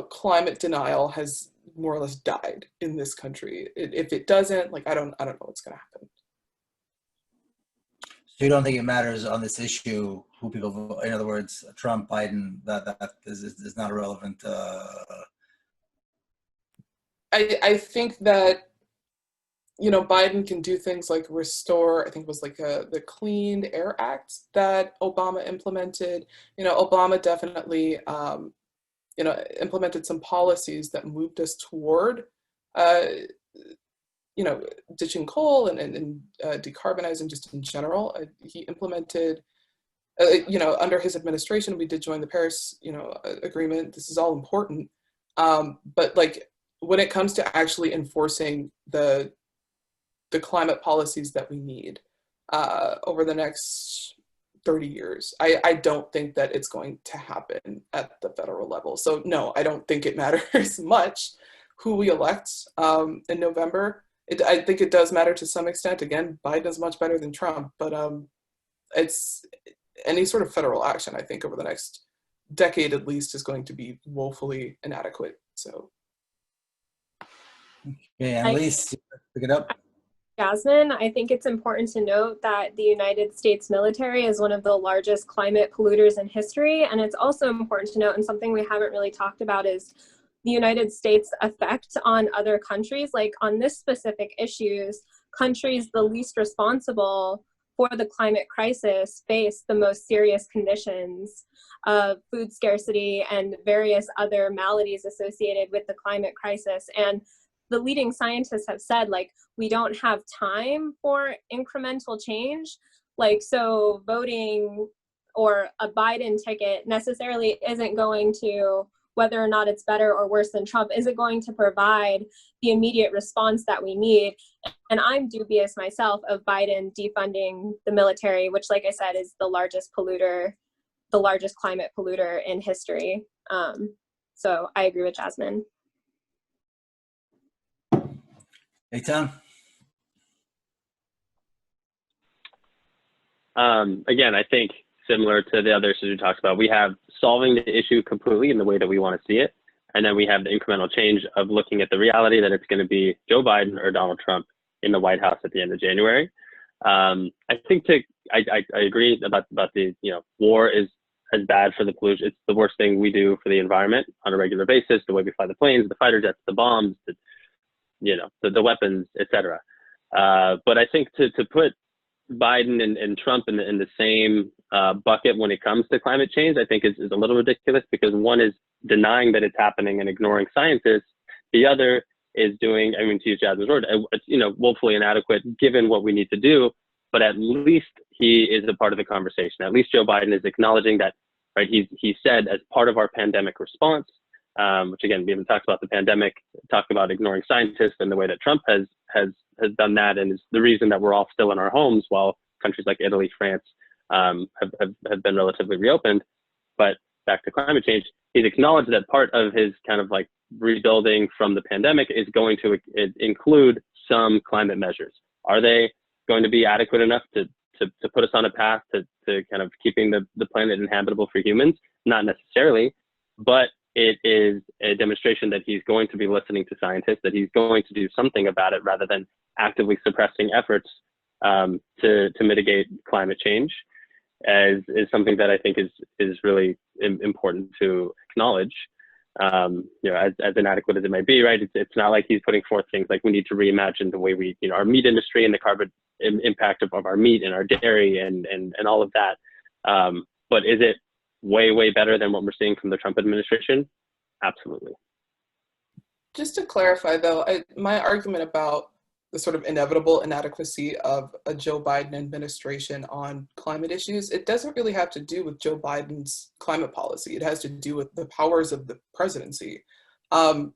climate denial has more or less died in this country. If it doesn't, like, I don't know what's going to happen. So you don't think it matters on this issue who people vote? In other words, Trump, Biden, that is not irrelevant. I think that, Biden can do things like restore, I think it was like the Clean Air Act that Obama implemented. Obama definitely, implemented some policies that moved us toward, ditching coal and decarbonizing just in general. He implemented, under his administration, we did join the Paris, agreement. This is all important. But like, when it comes to actually enforcing the climate policies that we need over the next 30 years, I don't think that it's going to happen at the federal level. So no, I don't think it matters much who we elect in November. I think it does matter to some extent. Again, Biden is much better than Trump, but it's any sort of federal action, I think, over the next decade at least, is going to be woefully inadequate. So. Okay, Annalise, pick it up. Jasmine, I think it's important to note that the United States military is one of the largest climate polluters in history. And it's also important to note, and something we haven't really talked about, is the United States' effect on other countries. Like on this specific issues, countries the least responsible for the climate crisis face the most serious conditions of food scarcity and various other maladies associated with the climate crisis. And the leading scientists have said, like, we don't have time for incremental change. Like, so voting or a Biden ticket necessarily isn't going to, whether or not it's better or worse than Trump, isn't going to provide the immediate response that we need. And I'm dubious myself of Biden defunding the military, which, like I said, is the largest polluter, the largest climate polluter in history. So I agree with Jasmine. Hey, Tom. Again, I think similar to the other issues we talked about, we have solving the issue completely in the way that we want to see it. And then we have the incremental change of looking at the reality that it's going to be Joe Biden or Donald Trump in the White House at the end of January. I think I agree about the, war is as bad for the pollution. It's the worst thing we do for the environment on a regular basis, the way we fly the planes, the fighter jets, the bombs, the weapons, etc. But I think to put Biden and Trump in the same bucket when it comes to climate change, I think is a little ridiculous, because one is denying that it's happening and ignoring scientists. The other is doing, to use Jasmine's word, woefully inadequate given what we need to do. But at least he is a part of the conversation. At least Joe Biden is acknowledging that, right? He said, as part of our pandemic response, which again, we haven't talked about the pandemic, talked about ignoring scientists and the way that Trump has done that, and is the reason that we're all still in our homes while countries like Italy, France have been relatively reopened. But back to climate change, he's acknowledged that part of his kind of like rebuilding from the pandemic is going to include some climate measures. Are they going to be adequate enough to put us on a path to kind of keeping the planet inhabitable for humans? Not necessarily, but it is a demonstration that he's going to be listening to scientists, that he's going to do something about it rather than actively suppressing efforts to mitigate climate change, is something that I think is really important to acknowledge. As inadequate as it might be, right? It's not like he's putting forth things like we need to reimagine the way we, our meat industry and the carbon impact of our meat and our dairy and all of that. But is it way better than what we're seeing from the Trump administration? Absolutely. Just to clarify, though, my argument about the sort of inevitable inadequacy of a Joe Biden administration on climate issues, it doesn't really have to do with Joe Biden's climate policy. It has to do with the powers of the presidency. Joe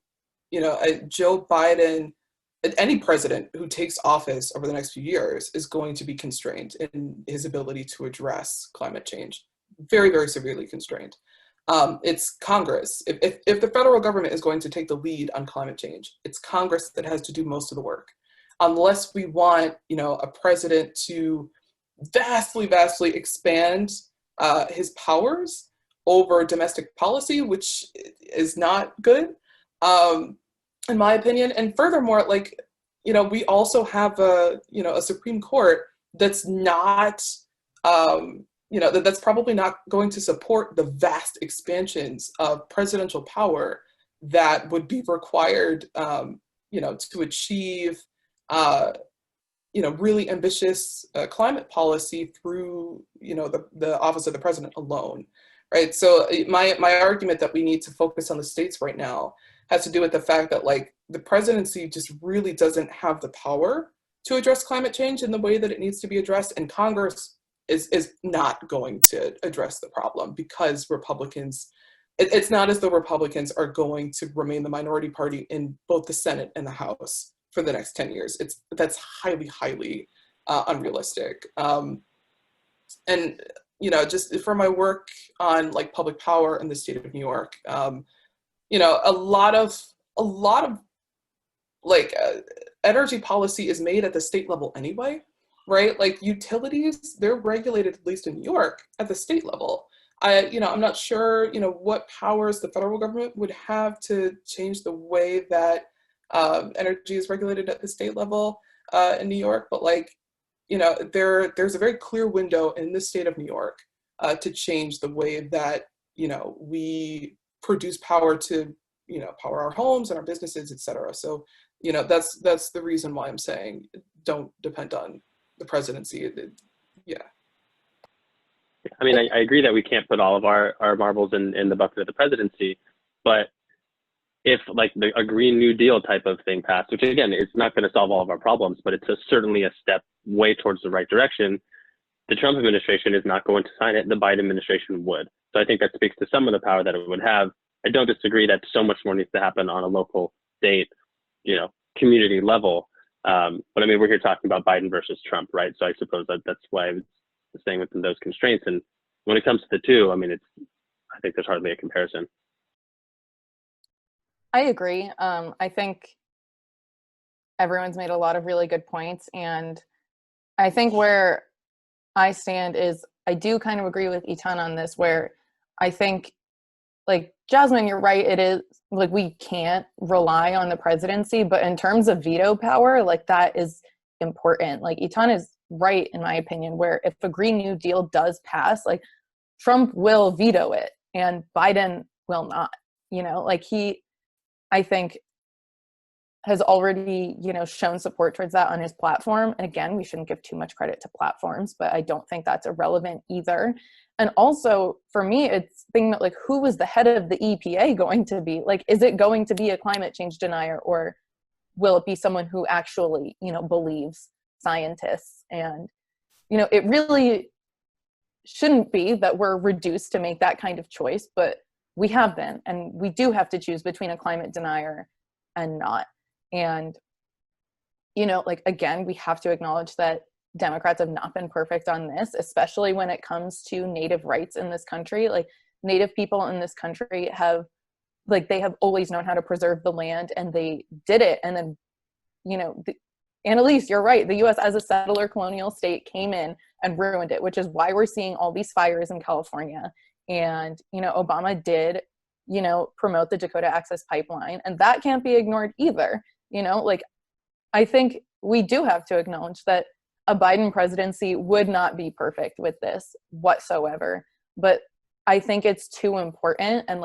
Biden, any president who takes office over the next few years is going to be constrained in his ability to address climate change. Very, very severely constrained. It's Congress. If the federal government is going to take the lead on climate change, it's Congress that has to do most of the work. Unless we want, a president to vastly expand his powers over domestic policy, which is not good, in my opinion. And furthermore, we also have a Supreme Court that's not, that's probably not going to support the vast expansions of presidential power that would be required, to achieve, really ambitious climate policy through, the office of the president alone, right? So my argument that we need to focus on the states right now has to do with the fact that the presidency just really doesn't have the power to address climate change in the way that it needs to be addressed, and Congress is not going to address the problem because Republicans, it's not as though Republicans are going to remain the minority party in both the Senate and the House for the next 10 years. That's highly unrealistic. And just for my work on public power in the state of New York, a lot of energy policy is made at the state level anyway, right? Utilities, they're regulated, at least in New York, at the state level. I'm not sure, what powers the federal government would have to change the way that energy is regulated at the state level in New York, but there's a very clear window in the state of New York to change the way that we produce power to power our homes and our businesses, etc. So that's the reason why I'm saying don't depend on the presidency. Yeah. I mean, I agree that we can't put all of our marbles in the bucket of the presidency, but if a Green New Deal type of thing passed, which again, it's not going to solve all of our problems, but it's certainly a step way towards the right direction, the Trump administration is not going to sign it. The Biden administration would. So I think that speaks to some of the power that it would have. I don't disagree that so much more needs to happen on a local, state, community level. But I mean, we're here talking about Biden versus Trump, right? So I suppose that's why I was staying within those constraints. And when it comes to the two, I mean, I think there's hardly a comparison. I agree. I think everyone's made a lot of really good points. And I think where I stand is I do kind of agree with Eitan on this, where I think, Jasmine, you're right. It is we can't rely on the presidency, but in terms of veto power, that is important. Eitan is right, in my opinion, where if a Green New Deal does pass, Trump will veto it and Biden will not, he, I think, has already, shown support towards that on his platform. And again, we shouldn't give too much credit to platforms, but I don't think that's irrelevant either. And also for me, it's thinking that who was the head of the EPA going to be? Is it going to be a climate change denier, or will it be someone who actually, believes scientists? And, it really shouldn't be that we're reduced to make that kind of choice, but we have been, and we do have to choose between a climate denier and not. And, again, we have to acknowledge that Democrats have not been perfect on this, especially when it comes to Native rights in this country. Native people in this country have, they have always known how to preserve the land, and they did it. And then, Annalise, you're right. The U.S. as a settler colonial state came in and ruined it, which is why we're seeing all these fires in California. And, Obama did, promote the Dakota Access Pipeline, and that can't be ignored either. I think we do have to acknowledge that a Biden presidency would not be perfect with this whatsoever. But I think it's too important, and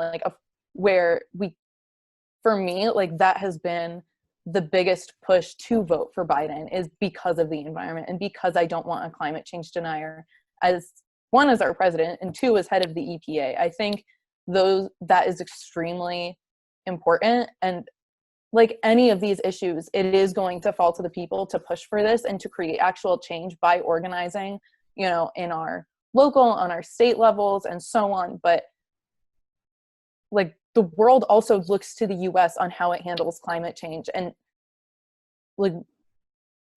for me, that has been the biggest push to vote for Biden, is because of the environment, and because I don't want a climate change denier as our president, and two, as head of the EPA. I think that is extremely important. And any of these issues, it is going to fall to the people to push for this and to create actual change by organizing, in our local, on our state levels, and so on. But the world also looks to the US on how it handles climate change. And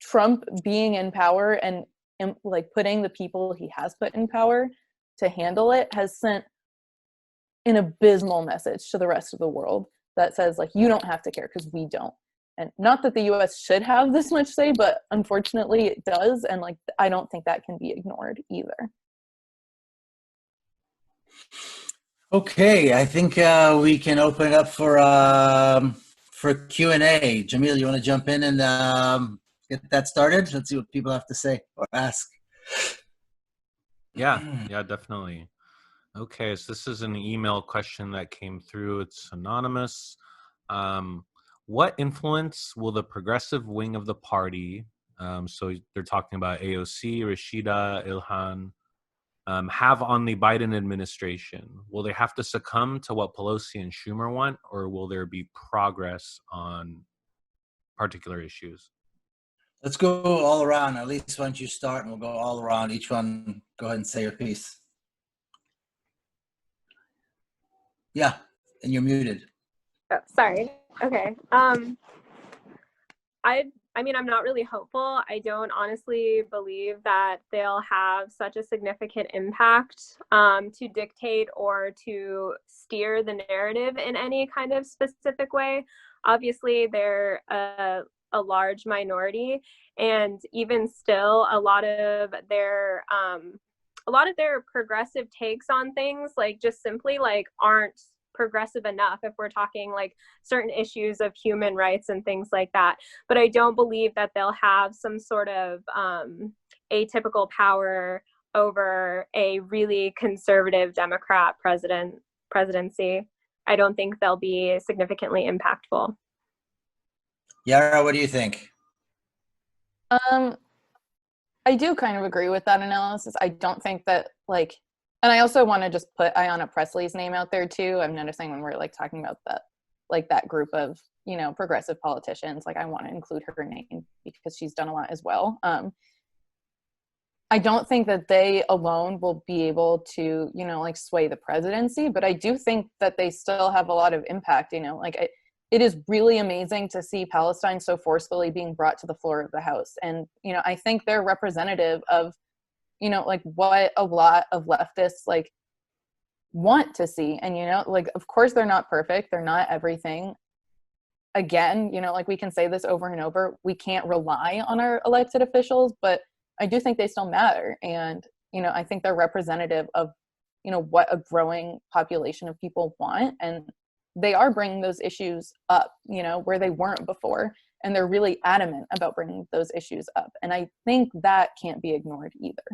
Trump being in power and putting the people he has put in power to handle it has sent an abysmal message to the rest of the world that says, like, you don't have to care because we don't. And not that the US should have this much say, but unfortunately it does. And like, I don't think that can be ignored either. Okay, I think we can open it up for Q&A. Jamil, you want to jump in and get that started? Let's see what people have to say or ask. Yeah, definitely. Okay, so this is an email question that came through. It's anonymous. What influence will the progressive wing of the party, so they're talking about AOC, Rashida, Ilhan, have on the Biden administration? Will they have to succumb to what Pelosi and Schumer want, or will there be progress on particular issues? Let's go all around. At least why don't you start and we'll go all around. Each one, go ahead and say your piece. Yeah, and you're muted. Oh, sorry. Okay. I mean, I'm not really hopeful. I don't honestly believe that they'll have such a significant impact to dictate or to steer the narrative in any kind of specific way. Obviously, they're a large minority, and even still, a lot of their progressive takes on things, like, just simply like aren't progressive enough if we're talking like certain issues of human rights and things like that. But I don't believe that they'll have some sort of atypical power over a really conservative Democrat presidency. I don't think they'll be significantly impactful. Yara, what do you think? I do kind of agree with that analysis. I don't think that, like, and I also want to just put Ayanna Pressley's name out there too. I'm noticing when we're like talking about that, like that group of, you know, progressive politicians, like I want to include her name because she's done a lot as well. I don't think that they alone will be able to, you know, like sway the presidency, but I do think that they still have a lot of impact, you know, like it is really amazing to see Palestine so forcefully being brought to the floor of the House. And, you know, I think they're representative of, you know, like what a lot of leftists like want to see. And, you know, like, of course they're not perfect. They're not everything. Again, you know, like we can say this over and over, we can't rely on our elected officials, but I do think they still matter. And, you know, I think they're representative of, you know, what a growing population of people want. And they are bringing those issues up, you know, where they weren't before. And they're really adamant about bringing those issues up. And I think that can't be ignored either.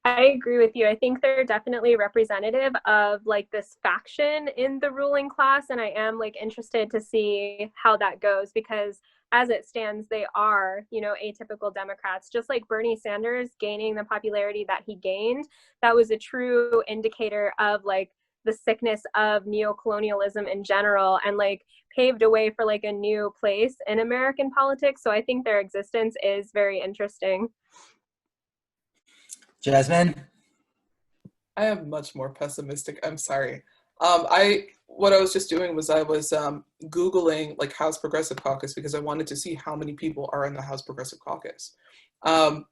I agree with you. I think they're definitely representative of like this faction in the ruling class. And I am like interested to see how that goes, because as it stands, they are, you know, atypical Democrats. Just like Bernie Sanders gaining the popularity that he gained, that was a true indicator of like the sickness of neocolonialism in general, and like paved a way for like a new place in American politics. So I think their existence is very interesting. Jasmine? I am much more pessimistic. I'm sorry. What I was just doing was I was Googling like House Progressive Caucus because I wanted to see how many people are in the House Progressive Caucus. I'm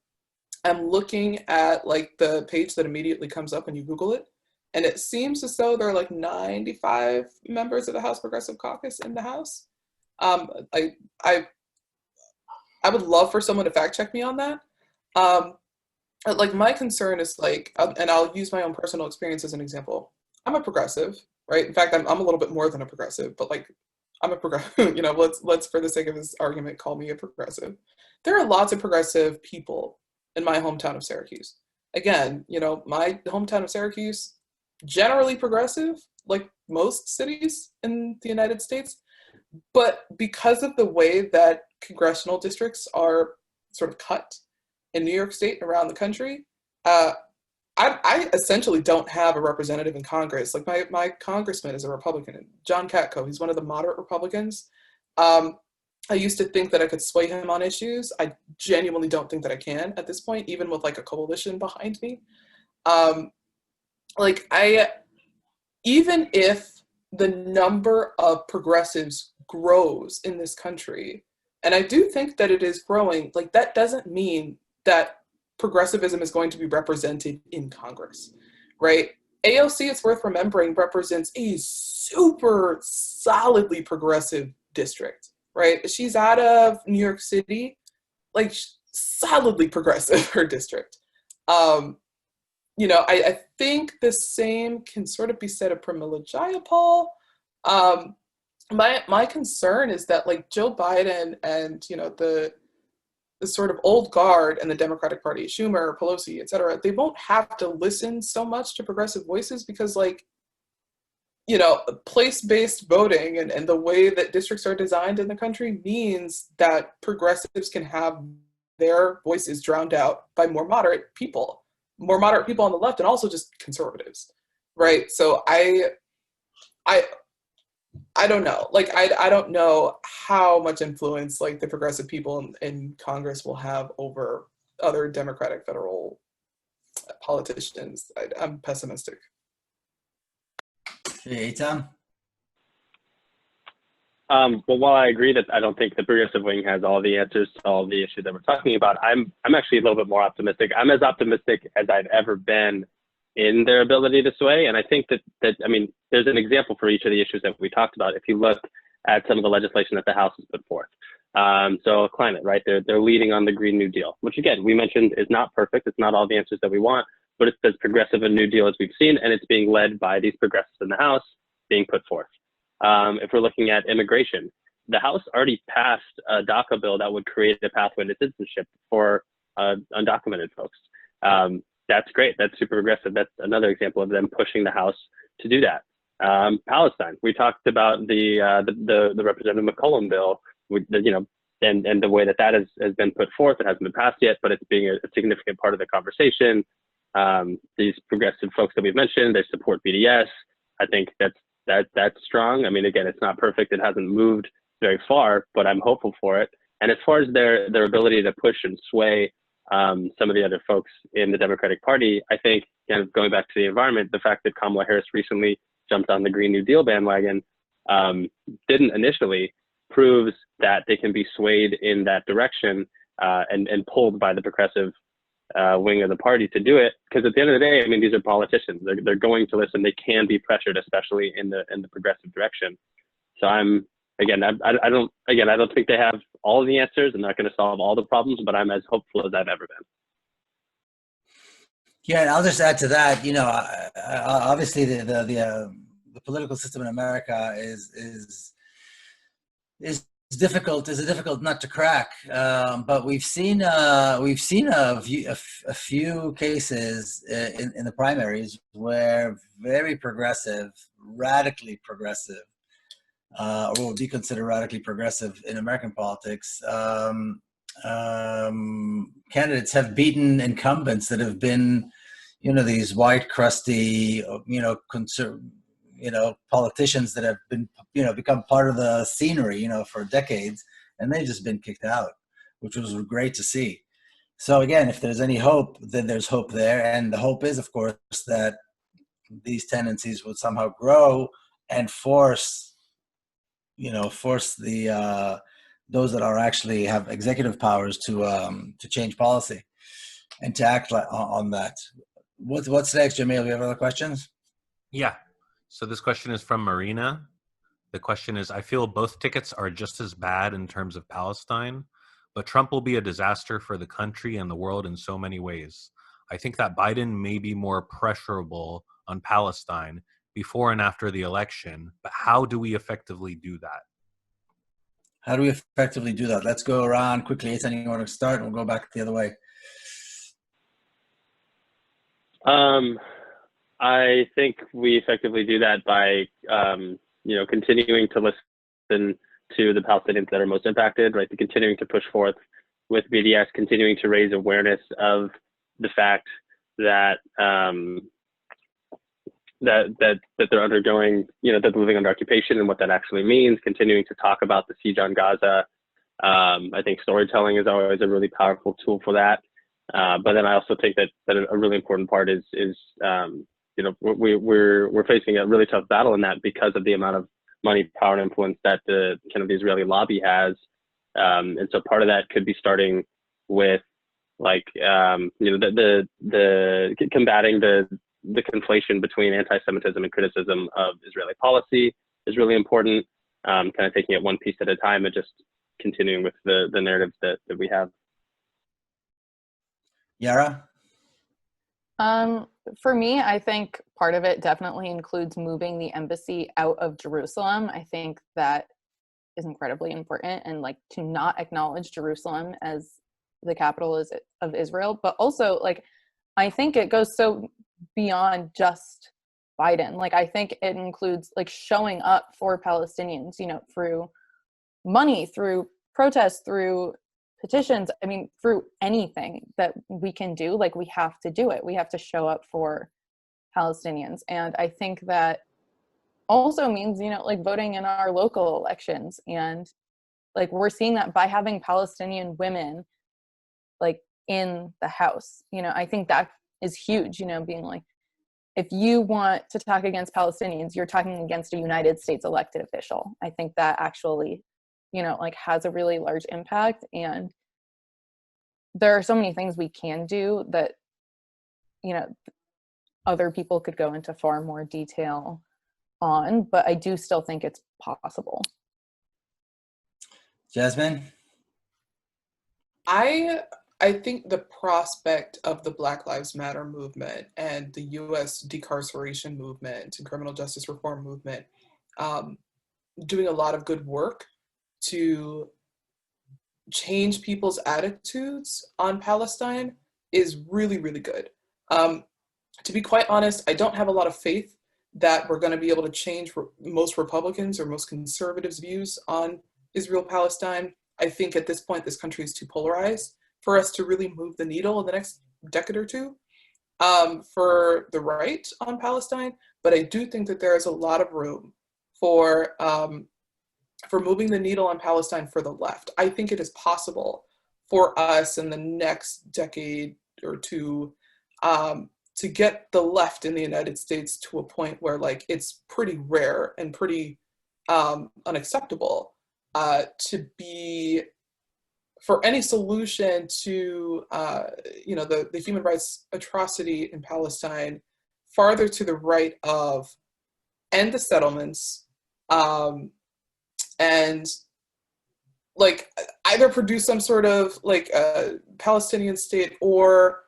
looking at like the page that immediately comes up when you Google it, and it seems as though there are like 95 members of the House Progressive Caucus in the House. I would love for someone to fact check me on that. Like my concern is like, and I'll use my own personal experience as an example. I'm a progressive, right? In fact, I'm a little bit more than a progressive, but like I'm a progressive, you know, let's for the sake of this argument, call me a progressive. There are lots of progressive people in my hometown of Syracuse. Again, you know, my hometown of Syracuse, generally progressive, like most cities in the United States. But because of the way that congressional districts are sort of cut in New York State and around the country, I essentially don't have a representative in Congress. Like my congressman is a Republican, John Katko. He's one of the moderate Republicans. I used to think that I could sway him on issues. I genuinely don't think that I can at this point, even with like a coalition behind me. Even if the number of progressives grows in this country, and I do think that it is growing, like that doesn't mean that progressivism is going to be represented in Congress, right? AOC, it's worth remembering, represents a super solidly progressive district, right? She's out of New York City, like solidly progressive, her district. You know, I think the same can sort of be said of Pramila Jayapal. My concern is that, like, Joe Biden and, you know, the sort of old guard in the Democratic Party, Schumer, Pelosi, et cetera, they won't have to listen so much to progressive voices because, like, you know, place-based voting and the way that districts are designed in the country means that progressives can have their voices drowned out by more moderate people on the left, and also just conservatives, right? So I don't know. Like, I don't know how much influence, like, the progressive people in Congress will have over other Democratic federal politicians. I'm pessimistic. Hey, Tom. Well, while I agree that I don't think the progressive wing has all the answers to all the issues that we're talking about, I'm actually a little bit more optimistic. I'm as optimistic as I've ever been in their ability to sway. And I think that I mean, there's an example for each of the issues that we talked about. If you look at some of the legislation that the House has put forth. So climate, right? They're leading on the Green New Deal, which again, we mentioned is not perfect. It's not all the answers that we want, but it's as progressive a New Deal as we've seen, and it's being led by these progressives in the House being put forth. If we're looking at immigration, the House already passed a Daca bill that would create a pathway to citizenship for undocumented folks. That's great. That's super progressive. That's another example of them pushing the House to do that. Palestine, we talked about the Representative McCollum bill, you know, and the way that has been put forth. It hasn't been passed yet, but it's being a significant part of the conversation. These progressive folks that we've mentioned, they support BDS. I think that's strong. I mean, again, it's not perfect. It hasn't moved very far, but I'm hopeful for it. And as far as their ability to push and sway some of the other folks in the Democratic Party, I think, kind of going back to the environment, the fact that Kamala Harris recently jumped on the Green New Deal bandwagon didn't initially, proves that they can be swayed in that direction and pulled by the progressive wing of the party to do it. Because at the end of the day, I mean, these are politicians. They're going to listen. They can be pressured, especially in the progressive direction. So I don't think they have all the answers. I'm not going to solve all the problems, but I'm as hopeful as I've ever been. Yeah, and I'll just add to that. You know, obviously the political system in America is difficult. Is a difficult nut to crack. But we've seen a few cases in the primaries where very progressive, radically progressive, or what would be considered radically progressive in American politics, candidates have beaten incumbents that have been, you know, these white, crusty, politicians that have been, you know, become part of the scenery, you know, for decades, and they've just been kicked out, which was great to see. So again, if there's any hope, then there's hope there. And the hope is, of course, that these tendencies would somehow grow and force the those that are actually have executive powers to change policy and to act on that. What's next, Jamil? Do you have other questions? Yeah. So this question is from Marina. The question is, I feel both tickets are just as bad in terms of Palestine, but Trump will be a disaster for the country and the world in so many ways. I think that Biden may be more pressurable on Palestine before and after the election, but how do we effectively do that? How do we effectively do that? Let's go around quickly. Ethan, you want to start, and we'll go back the other way. I think we effectively do that by, continuing to listen to the Palestinians that are most impacted, right? Continuing to push forth with BDS, continuing to raise awareness of the fact that that they're undergoing, that they're living under occupation and what that actually means. Continuing to talk about the siege on Gaza. I think storytelling is always a really powerful tool for that. But then I also think that a really important part is we're facing a really tough battle in that because of the amount of money, power, and influence that the kind of the Israeli lobby has. And so part of that could be starting with the combating the conflation between anti-Semitism and criticism of Israeli policy is really important. Kind of taking it one piece at a time and just continuing with the narratives that we have. Yara? For me, I think part of it definitely includes moving the embassy out of Jerusalem. I think that is incredibly important, and like to not acknowledge Jerusalem as the capital of Israel, but also like I think it goes so beyond just Biden. Like I think it includes like showing up for Palestinians, you know, through money, through protests, through petitions. I mean, through anything that we can do, like we have to do it. We have to show up for Palestinians. And I think that also means, you know, like voting in our local elections. And like we're seeing that by having Palestinian women like in the House. You know, I think that is huge, you know, being like, if you want to talk against Palestinians, you're talking against a United States elected official. I think that actually, you know, like has a really large impact. And there are so many things we can do that, you know, other people could go into far more detail on, but I do still think it's possible. Jasmine? I think the prospect of the Black Lives Matter movement and the U.S. decarceration movement and criminal justice reform movement doing a lot of good work to change people's attitudes on Palestine is really, really good. To be quite honest, I don't have a lot of faith that we're going to be able to change most Republicans or most conservatives' views on Israel-Palestine. I think at this point, this country is too polarized for us to really move the needle in the next decade or two for the right on Palestine. But I do think that there is a lot of room for moving the needle on Palestine for the left. I think it is possible for us in the next decade or two to get the left in the United States to a point where like it's pretty rare and pretty unacceptable to be for any solution to you know the human rights atrocity in Palestine farther to the right of end the settlements and like either produce some sort of like a Palestinian state or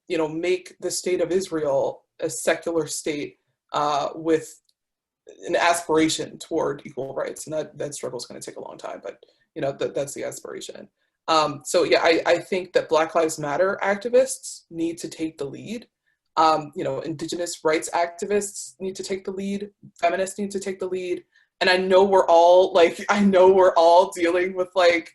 you know, make the state of Israel a secular state with an aspiration toward equal rights. And that struggle is going to take a long time, but you know, that's the aspiration. So yeah, I think that Black Lives Matter activists need to take the lead. You know, indigenous rights activists need to take the lead. Feminists need to take the lead. And I know we're all dealing with like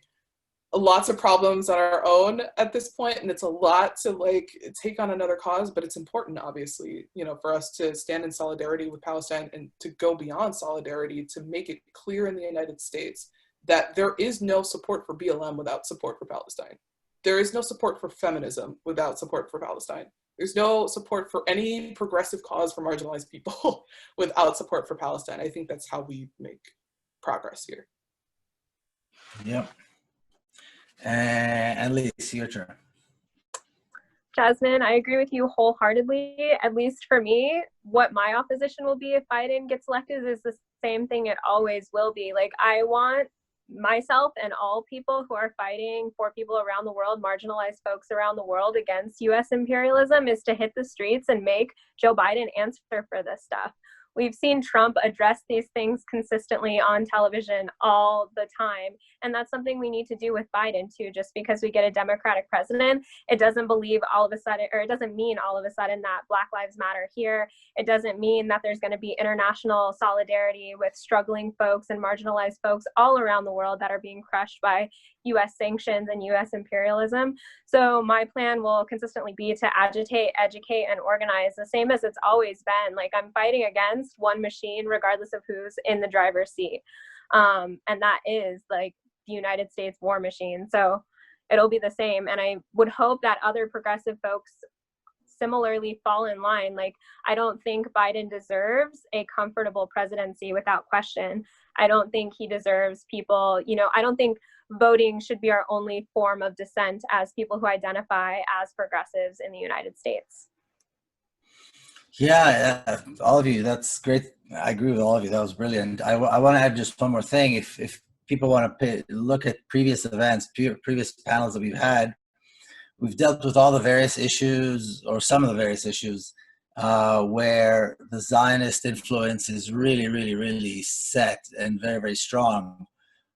lots of problems on our own at this point, and it's a lot to like take on another cause, but it's important, obviously, you know, for us to stand in solidarity with Palestine and to go beyond solidarity to make it clear in the United States that there is no support for BLM without support for Palestine. There is no support for feminism without support for Palestine. There's no support for any progressive cause for marginalized people without support for Palestine. I think that's how we make progress here. Yep. And Lisa, your turn. Jasmine, I agree with you wholeheartedly. At least for me, what my opposition will be if Biden gets elected is the same thing it always will be. Like, I want myself and all people who are fighting for people around the world, marginalized folks around the world against US imperialism, is to hit the streets and make Joe Biden answer for this stuff. We've seen Trump address these things consistently on television all the time. And that's something we need to do with Biden too. Just because we get a Democratic president, it doesn't believe all of a sudden, or it doesn't mean all of a sudden that Black Lives Matter here. It doesn't mean that there's going to be international solidarity with struggling folks and marginalized folks all around the world that are being crushed by US sanctions and US imperialism. So my plan will consistently be to agitate, educate, and organize, the same as it's always been. Like, I'm fighting against one machine regardless of who's in the driver's seat. And that is like the United States war machine. So it'll be the same. And I would hope that other progressive folks similarly fall in line. Like, I don't think Biden deserves a comfortable presidency without question. I don't think he deserves people, you know, I don't think voting should be our only form of dissent as people who identify as progressives in the United States. Yeah, all of you. That's great. I agree with all of you. That was brilliant. I want to add just one more thing. If people want to look at previous events, previous panels that we've had, we've dealt with all the various issues, or some of the various issues, where the Zionist influence is really, really, really set and very, very strong.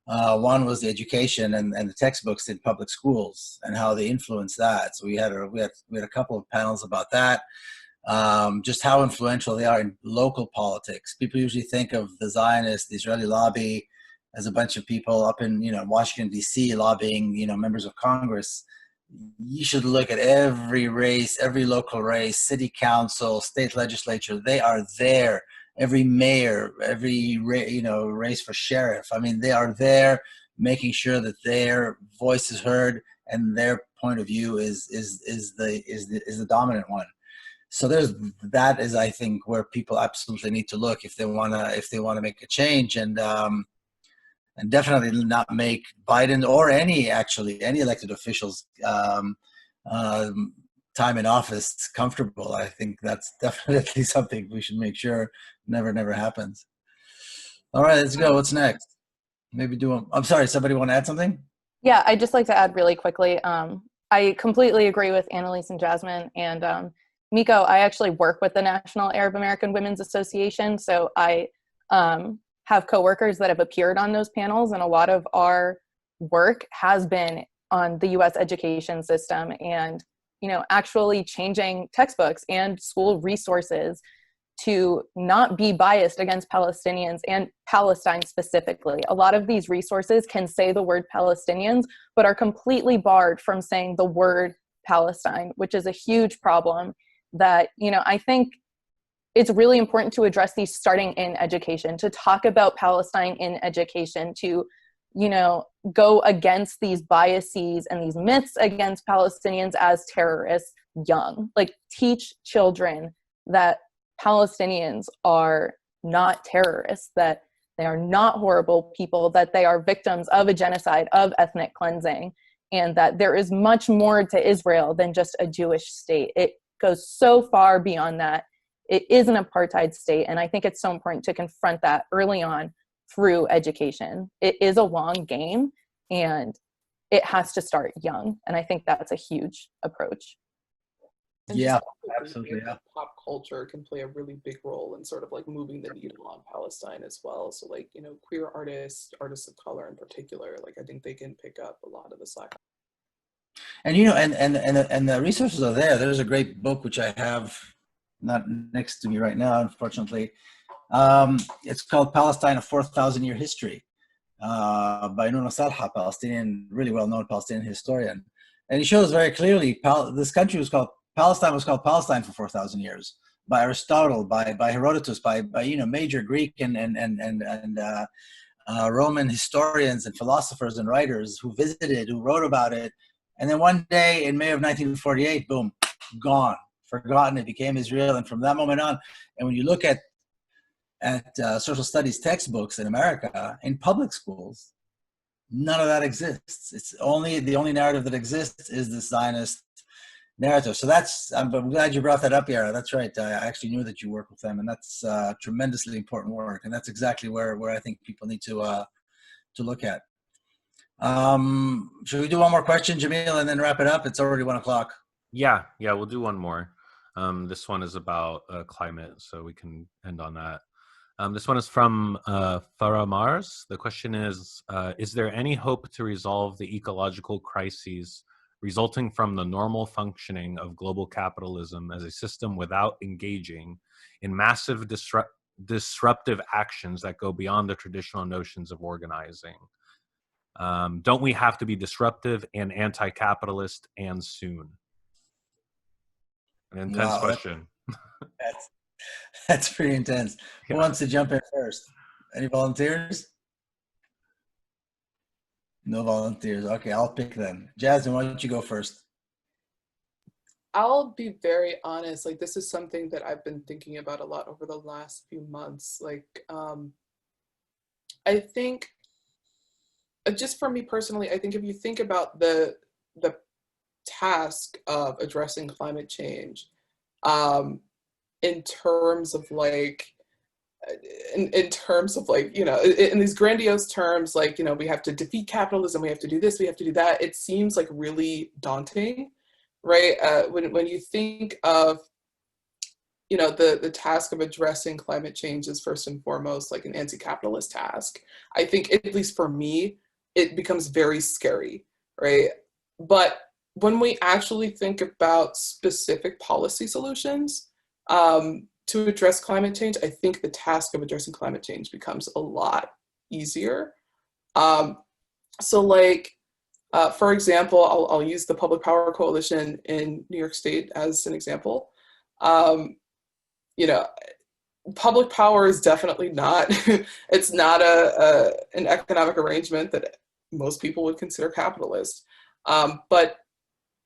One was the education and the textbooks in public schools and how they influence that. So we had a couple of panels about that. Just how influential they are in local politics. People usually think of the Zionist, the Israeli lobby, as a bunch of people up in Washington D.C. lobbying members of Congress. You should look at every race, every local race, city council, state legislature. They are there. Every mayor, every race for sheriff. I mean, they are there, making sure that their voice is heard and their point of view is the dominant one. So that is, I think, where people absolutely need to look if they wanna make a change, and definitely not make Biden or any elected officials time in office comfortable. I think that's definitely something we should make sure never happens. All right, let's go. What's next? Maybe I'm sorry, somebody want to add something? Yeah, I'd just like to add really quickly. I completely agree with Annalise and Jasmine. And Miko, I actually work with the National Arab American Women's Association. So I have coworkers that have appeared on those panels, and a lot of our work has been on the U.S. education system and, actually changing textbooks and school resources to not be biased against Palestinians and Palestine specifically. A lot of these resources can say the word Palestinians, but are completely barred from saying the word Palestine, which is a huge problem that, I think it's really important to address these starting in education, to talk about Palestine in education, to, go against these biases and these myths against Palestinians as terrorists young. Like, teach children that Palestinians are not terrorists, that they are not horrible people, that they are victims of a genocide, of ethnic cleansing, and that there is much more to Israel than just a Jewish state. It goes so far beyond that. It is an apartheid state, and I think it's so important to confront that early on through education. It is a long game, and it has to start young, and I think that's a huge approach. And Yeah, just absolutely. Yeah. Pop culture can play a really big role in sort of like moving the needle on Palestine as well. So like, queer artists of color in particular, like I think they can pick up a lot of the slack. And and the resources are there. There's a great book which I have not next to me right now, unfortunately. It's called Palestine: A 4,000-Year History, by nuances, Palestinian, really well-known Palestinian historian. And he shows very clearly this country Palestine was called Palestine for 4,000 years by Aristotle, by Herodotus, by major Greek and Roman historians and philosophers and writers who visited, who wrote about it. And then one day in May of 1948, boom, gone, forgotten. It became Israel. And from that moment on, and when you look at social studies textbooks in America, in public schools, none of that exists. The only narrative that exists is the Zionist narrative. So I'm glad you brought that up, Yara. That's right. I actually knew that you work with them, and that's tremendously important work. And that's exactly where I think people need to look at. Should we do one more question, Jamil, and then wrap it up? It's already 1 o'clock. Yeah, we'll do one more. This one is about climate, so we can end on that. This one is from Farah Mars. The question is there any hope to resolve the ecological crises resulting from the normal functioning of global capitalism as a system without engaging in massive disruptive actions that go beyond the traditional notions of organizing? Don't we have to be disruptive and anti-capitalist and soon? An intense question. That's pretty intense. Who wants to jump in first? Any volunteers? No volunteers. Okay, I'll pick them. Jasmine, why don't you go first? I'll be very honest. Like, this is something that I've been thinking about a lot over the last few months. Like, I think, just for me personally, I think if you think about the task of addressing climate change, in terms of like, in terms of like, you know, in these grandiose terms, like, you know, we have to defeat capitalism, we have to do this, we have to do that. It seems like really daunting, right? When you think of, you know, the task of addressing climate change is first and foremost like an anti-capitalist task. I think, at least for me, it becomes very scary, right? But when we actually think about specific policy solutions to address climate change, I think the task of addressing climate change becomes a lot easier. So like, for example, I'll use the Public Power Coalition in New York State as an example. You know, public power is definitely not, it's not an economic arrangement that most people would consider capitalist. But,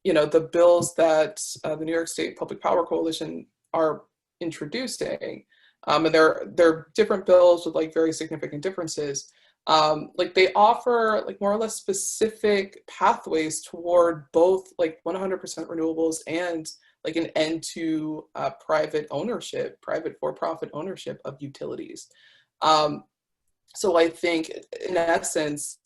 you know, the bills that the New York State Public Power Coalition are introducing, and they're different bills with like very significant differences. Like they offer like more or less specific pathways toward both like 100% renewables and like an end to private ownership, private for-profit ownership of utilities. So I think in essence,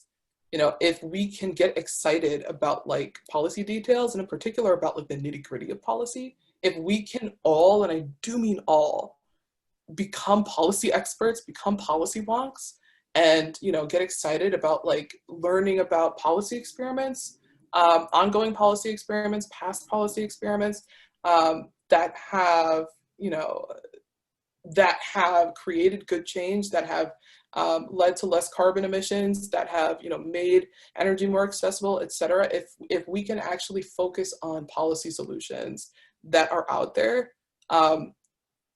you know, if we can get excited about like policy details and in particular about like the nitty-gritty of policy, if we can all, and I do mean all, become policy experts, become policy wonks, and, you know, get excited about like learning about policy experiments, ongoing policy experiments, past policy experiments that have, you know, that have created good change, that have led to less carbon emissions, that have, you know, made energy more accessible, et cetera. If we can actually focus on policy solutions that are out there, and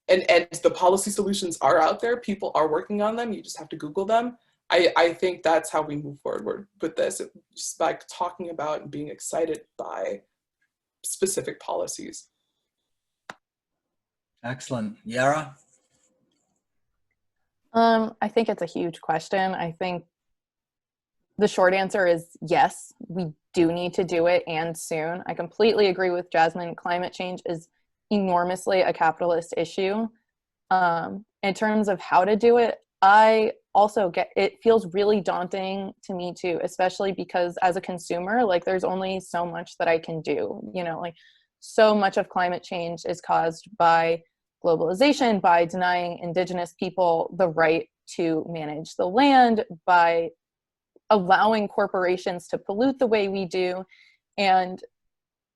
the policy solutions are out there, people are working on them, you just have to Google them. I think that's how we move forward with this, just by talking about and being excited by specific policies. Excellent. Yara? I think it's a huge question. I think the short answer is yes, we do need to do it, and soon. I completely agree with Jasmine. Climate change is enormously a capitalist issue. In terms of how to do it, I also get, it feels really daunting to me too, especially because as a consumer, like there's only so much that I can do, you know, like so much of climate change is caused by globalization, by denying indigenous people the right to manage the land, by allowing corporations to pollute the way we do. And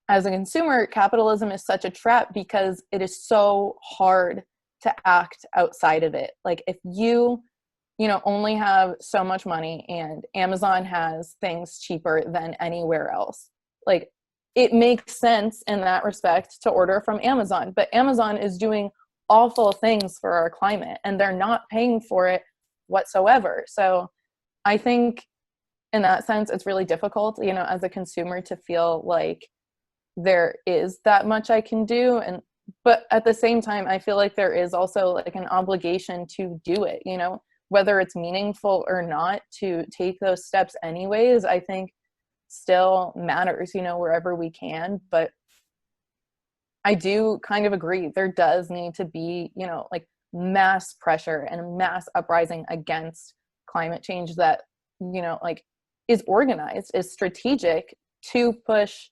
as a consumer, capitalism is such a trap because it is so hard to act outside of it. Like if you know, only have so much money and Amazon has things cheaper than anywhere else, like it makes sense in that respect to order from Amazon, but Amazon is doing awful things for our climate and they're not paying for it whatsoever. So I think in that sense, it's really difficult, you know, as a consumer to feel like there is that much I can do. But at the same time, I feel like there is also like an obligation to do it, you know, whether it's meaningful or not, to take those steps anyways, I think still matters, you know, wherever we can. But I do kind of agree, there does need to be, you know, like mass pressure and mass uprising against climate change that, you know, like is organized, is strategic to push,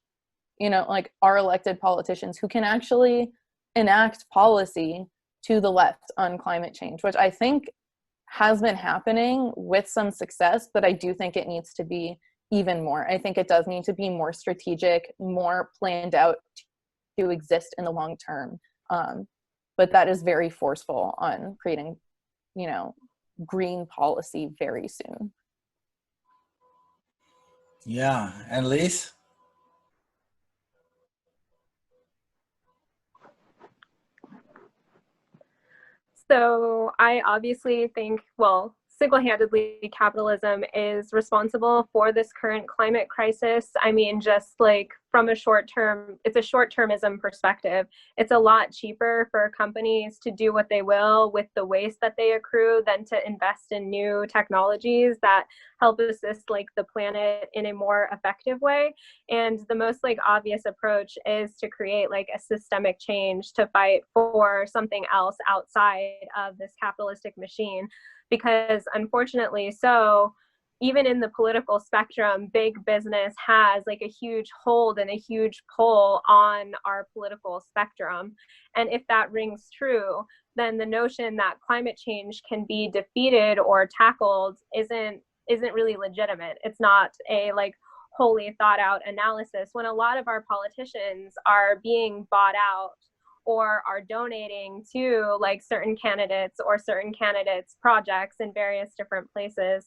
you know, like our elected politicians who can actually enact policy to the left on climate change, which I think has been happening with some success, but I do think it needs to be even more. I think it does need to be more strategic, more planned out to exist in the long term. But that is very forceful on creating, you know, green policy very soon. Yeah, and Lise? So I obviously think, well, single-handedly capitalism is responsible for this current climate crisis. I mean, just like from a short-term, it's a short-termism perspective. It's a lot cheaper for companies to do what they will with the waste that they accrue than to invest in new technologies that help assist like the planet in a more effective way. And the most like obvious approach is to create like a systemic change to fight for something else outside of this capitalistic machine. Because unfortunately, so even in the political spectrum, big business has like a huge hold and a huge pull on our political spectrum. And if that rings true, then the notion that climate change can be defeated or tackled isn't really legitimate. It's not a like wholly thought out analysis when a lot of our politicians are being bought out or are donating to like certain candidates or certain candidates' projects in various different places.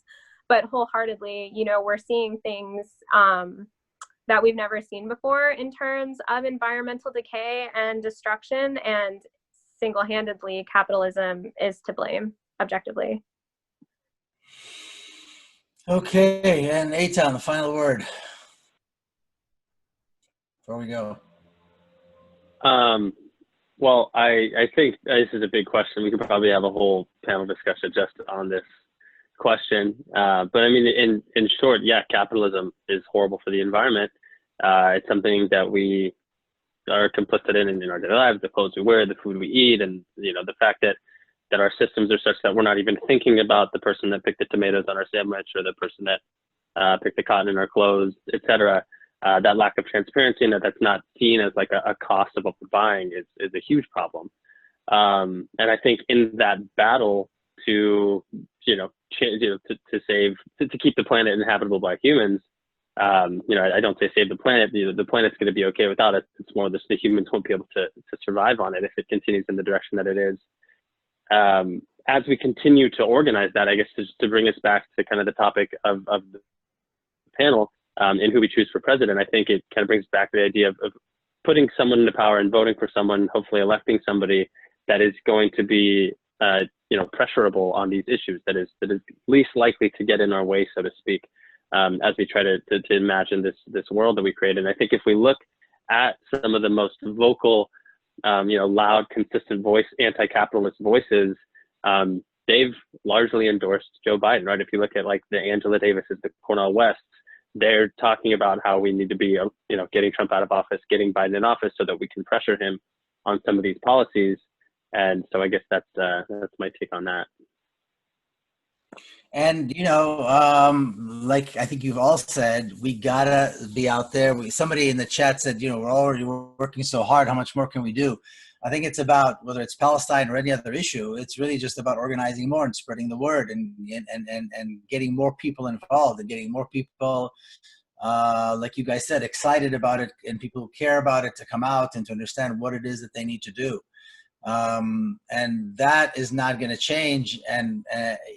But wholeheartedly, you know, we're seeing things that we've never seen before in terms of environmental decay and destruction, and single-handedly capitalism is to blame, objectively. Okay, and Eitan, the final word before we go. Well, I think this is a big question. We could probably have a whole panel discussion just on this question. But I mean, in short, yeah, capitalism is horrible for the environment. It's something that we are complicit in our daily lives, the clothes we wear, the food we eat, and you know, the fact that our systems are such that we're not even thinking about the person that picked the tomatoes on our sandwich or the person that picked the cotton in our clothes, et cetera. That lack of transparency and that's not seen as like a cost of what we're buying is a huge problem. And I think in that battle to, you know, to keep the planet inhabitable by humans, you know, I don't say save the planet, you know, the planet's going to be okay without it. It's more that the humans won't be able to survive on it if it continues in the direction that it is. As we continue to organize that, I guess to bring us back to kind of the topic of the panel, and who we choose for president, I think it kind of brings back the idea of putting someone into power and voting for someone, hopefully electing somebody that is going to be, you know, pressurable on these issues, that is least likely to get in our way, so to speak, as we try to imagine this world that we create. And I think if we look at some of the most vocal, you know, loud, consistent voice, anti-capitalist voices, they've largely endorsed Joe Biden, right? If you look at like the Angela Davises, the Cornel Wests, they're talking about how we need to be, you know, getting Trump out of office, getting Biden in office so that we can pressure him on some of these policies. And so I guess that's my take on that. And, you know, like I think you've all said, we gotta be out there. Somebody in the chat said, you know, we're already working so hard. How much more can we do? I think it's about, whether it's Palestine or any other issue, it's really just about organizing more and spreading the word and getting more people involved and getting more people, like you guys said, excited about it, and people who care about it to come out and to understand what it is that they need to do. And that is not going to change. And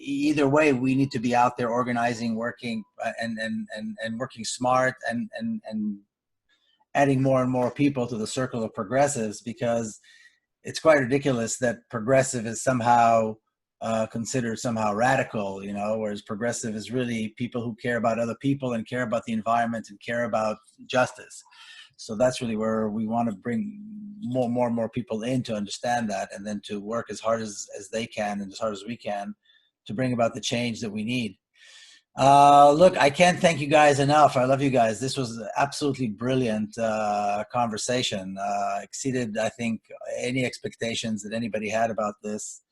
either way, we need to be out there organizing, working, and working smart, and adding more and more people to the circle of progressives, because it's quite ridiculous that progressive is somehow considered somehow radical, you know, whereas progressive is really people who care about other people and care about the environment and care about justice. So that's really where we want to bring more and more people in to understand that, and then to work as hard as they can and as hard as we can to bring about the change that we need. Look, I can't thank you guys enough. I love you guys. This was an absolutely brilliant conversation. Exceeded, I think, any expectations that anybody had about this.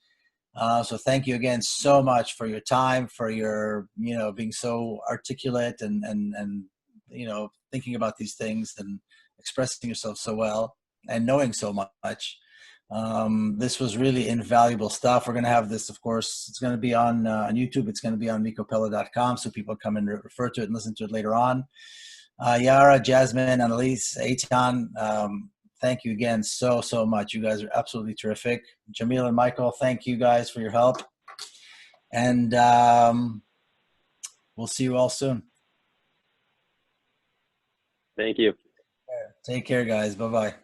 So thank you again so much for your time, for your, you know, being so articulate and you know, thinking about these things and expressing yourself so well and knowing so much. This was really invaluable stuff. We're going to have this, of course, it's going to be on YouTube. It's going to be on mikopeled.com, so people come and refer to it and listen to it later on. Yara, Jasmine, Annalise, Eitan, thank you again so much. You guys are absolutely terrific. Jamil and Michael, thank you guys for your help. And we'll see you all soon. Thank you. Take care, guys. Bye-bye.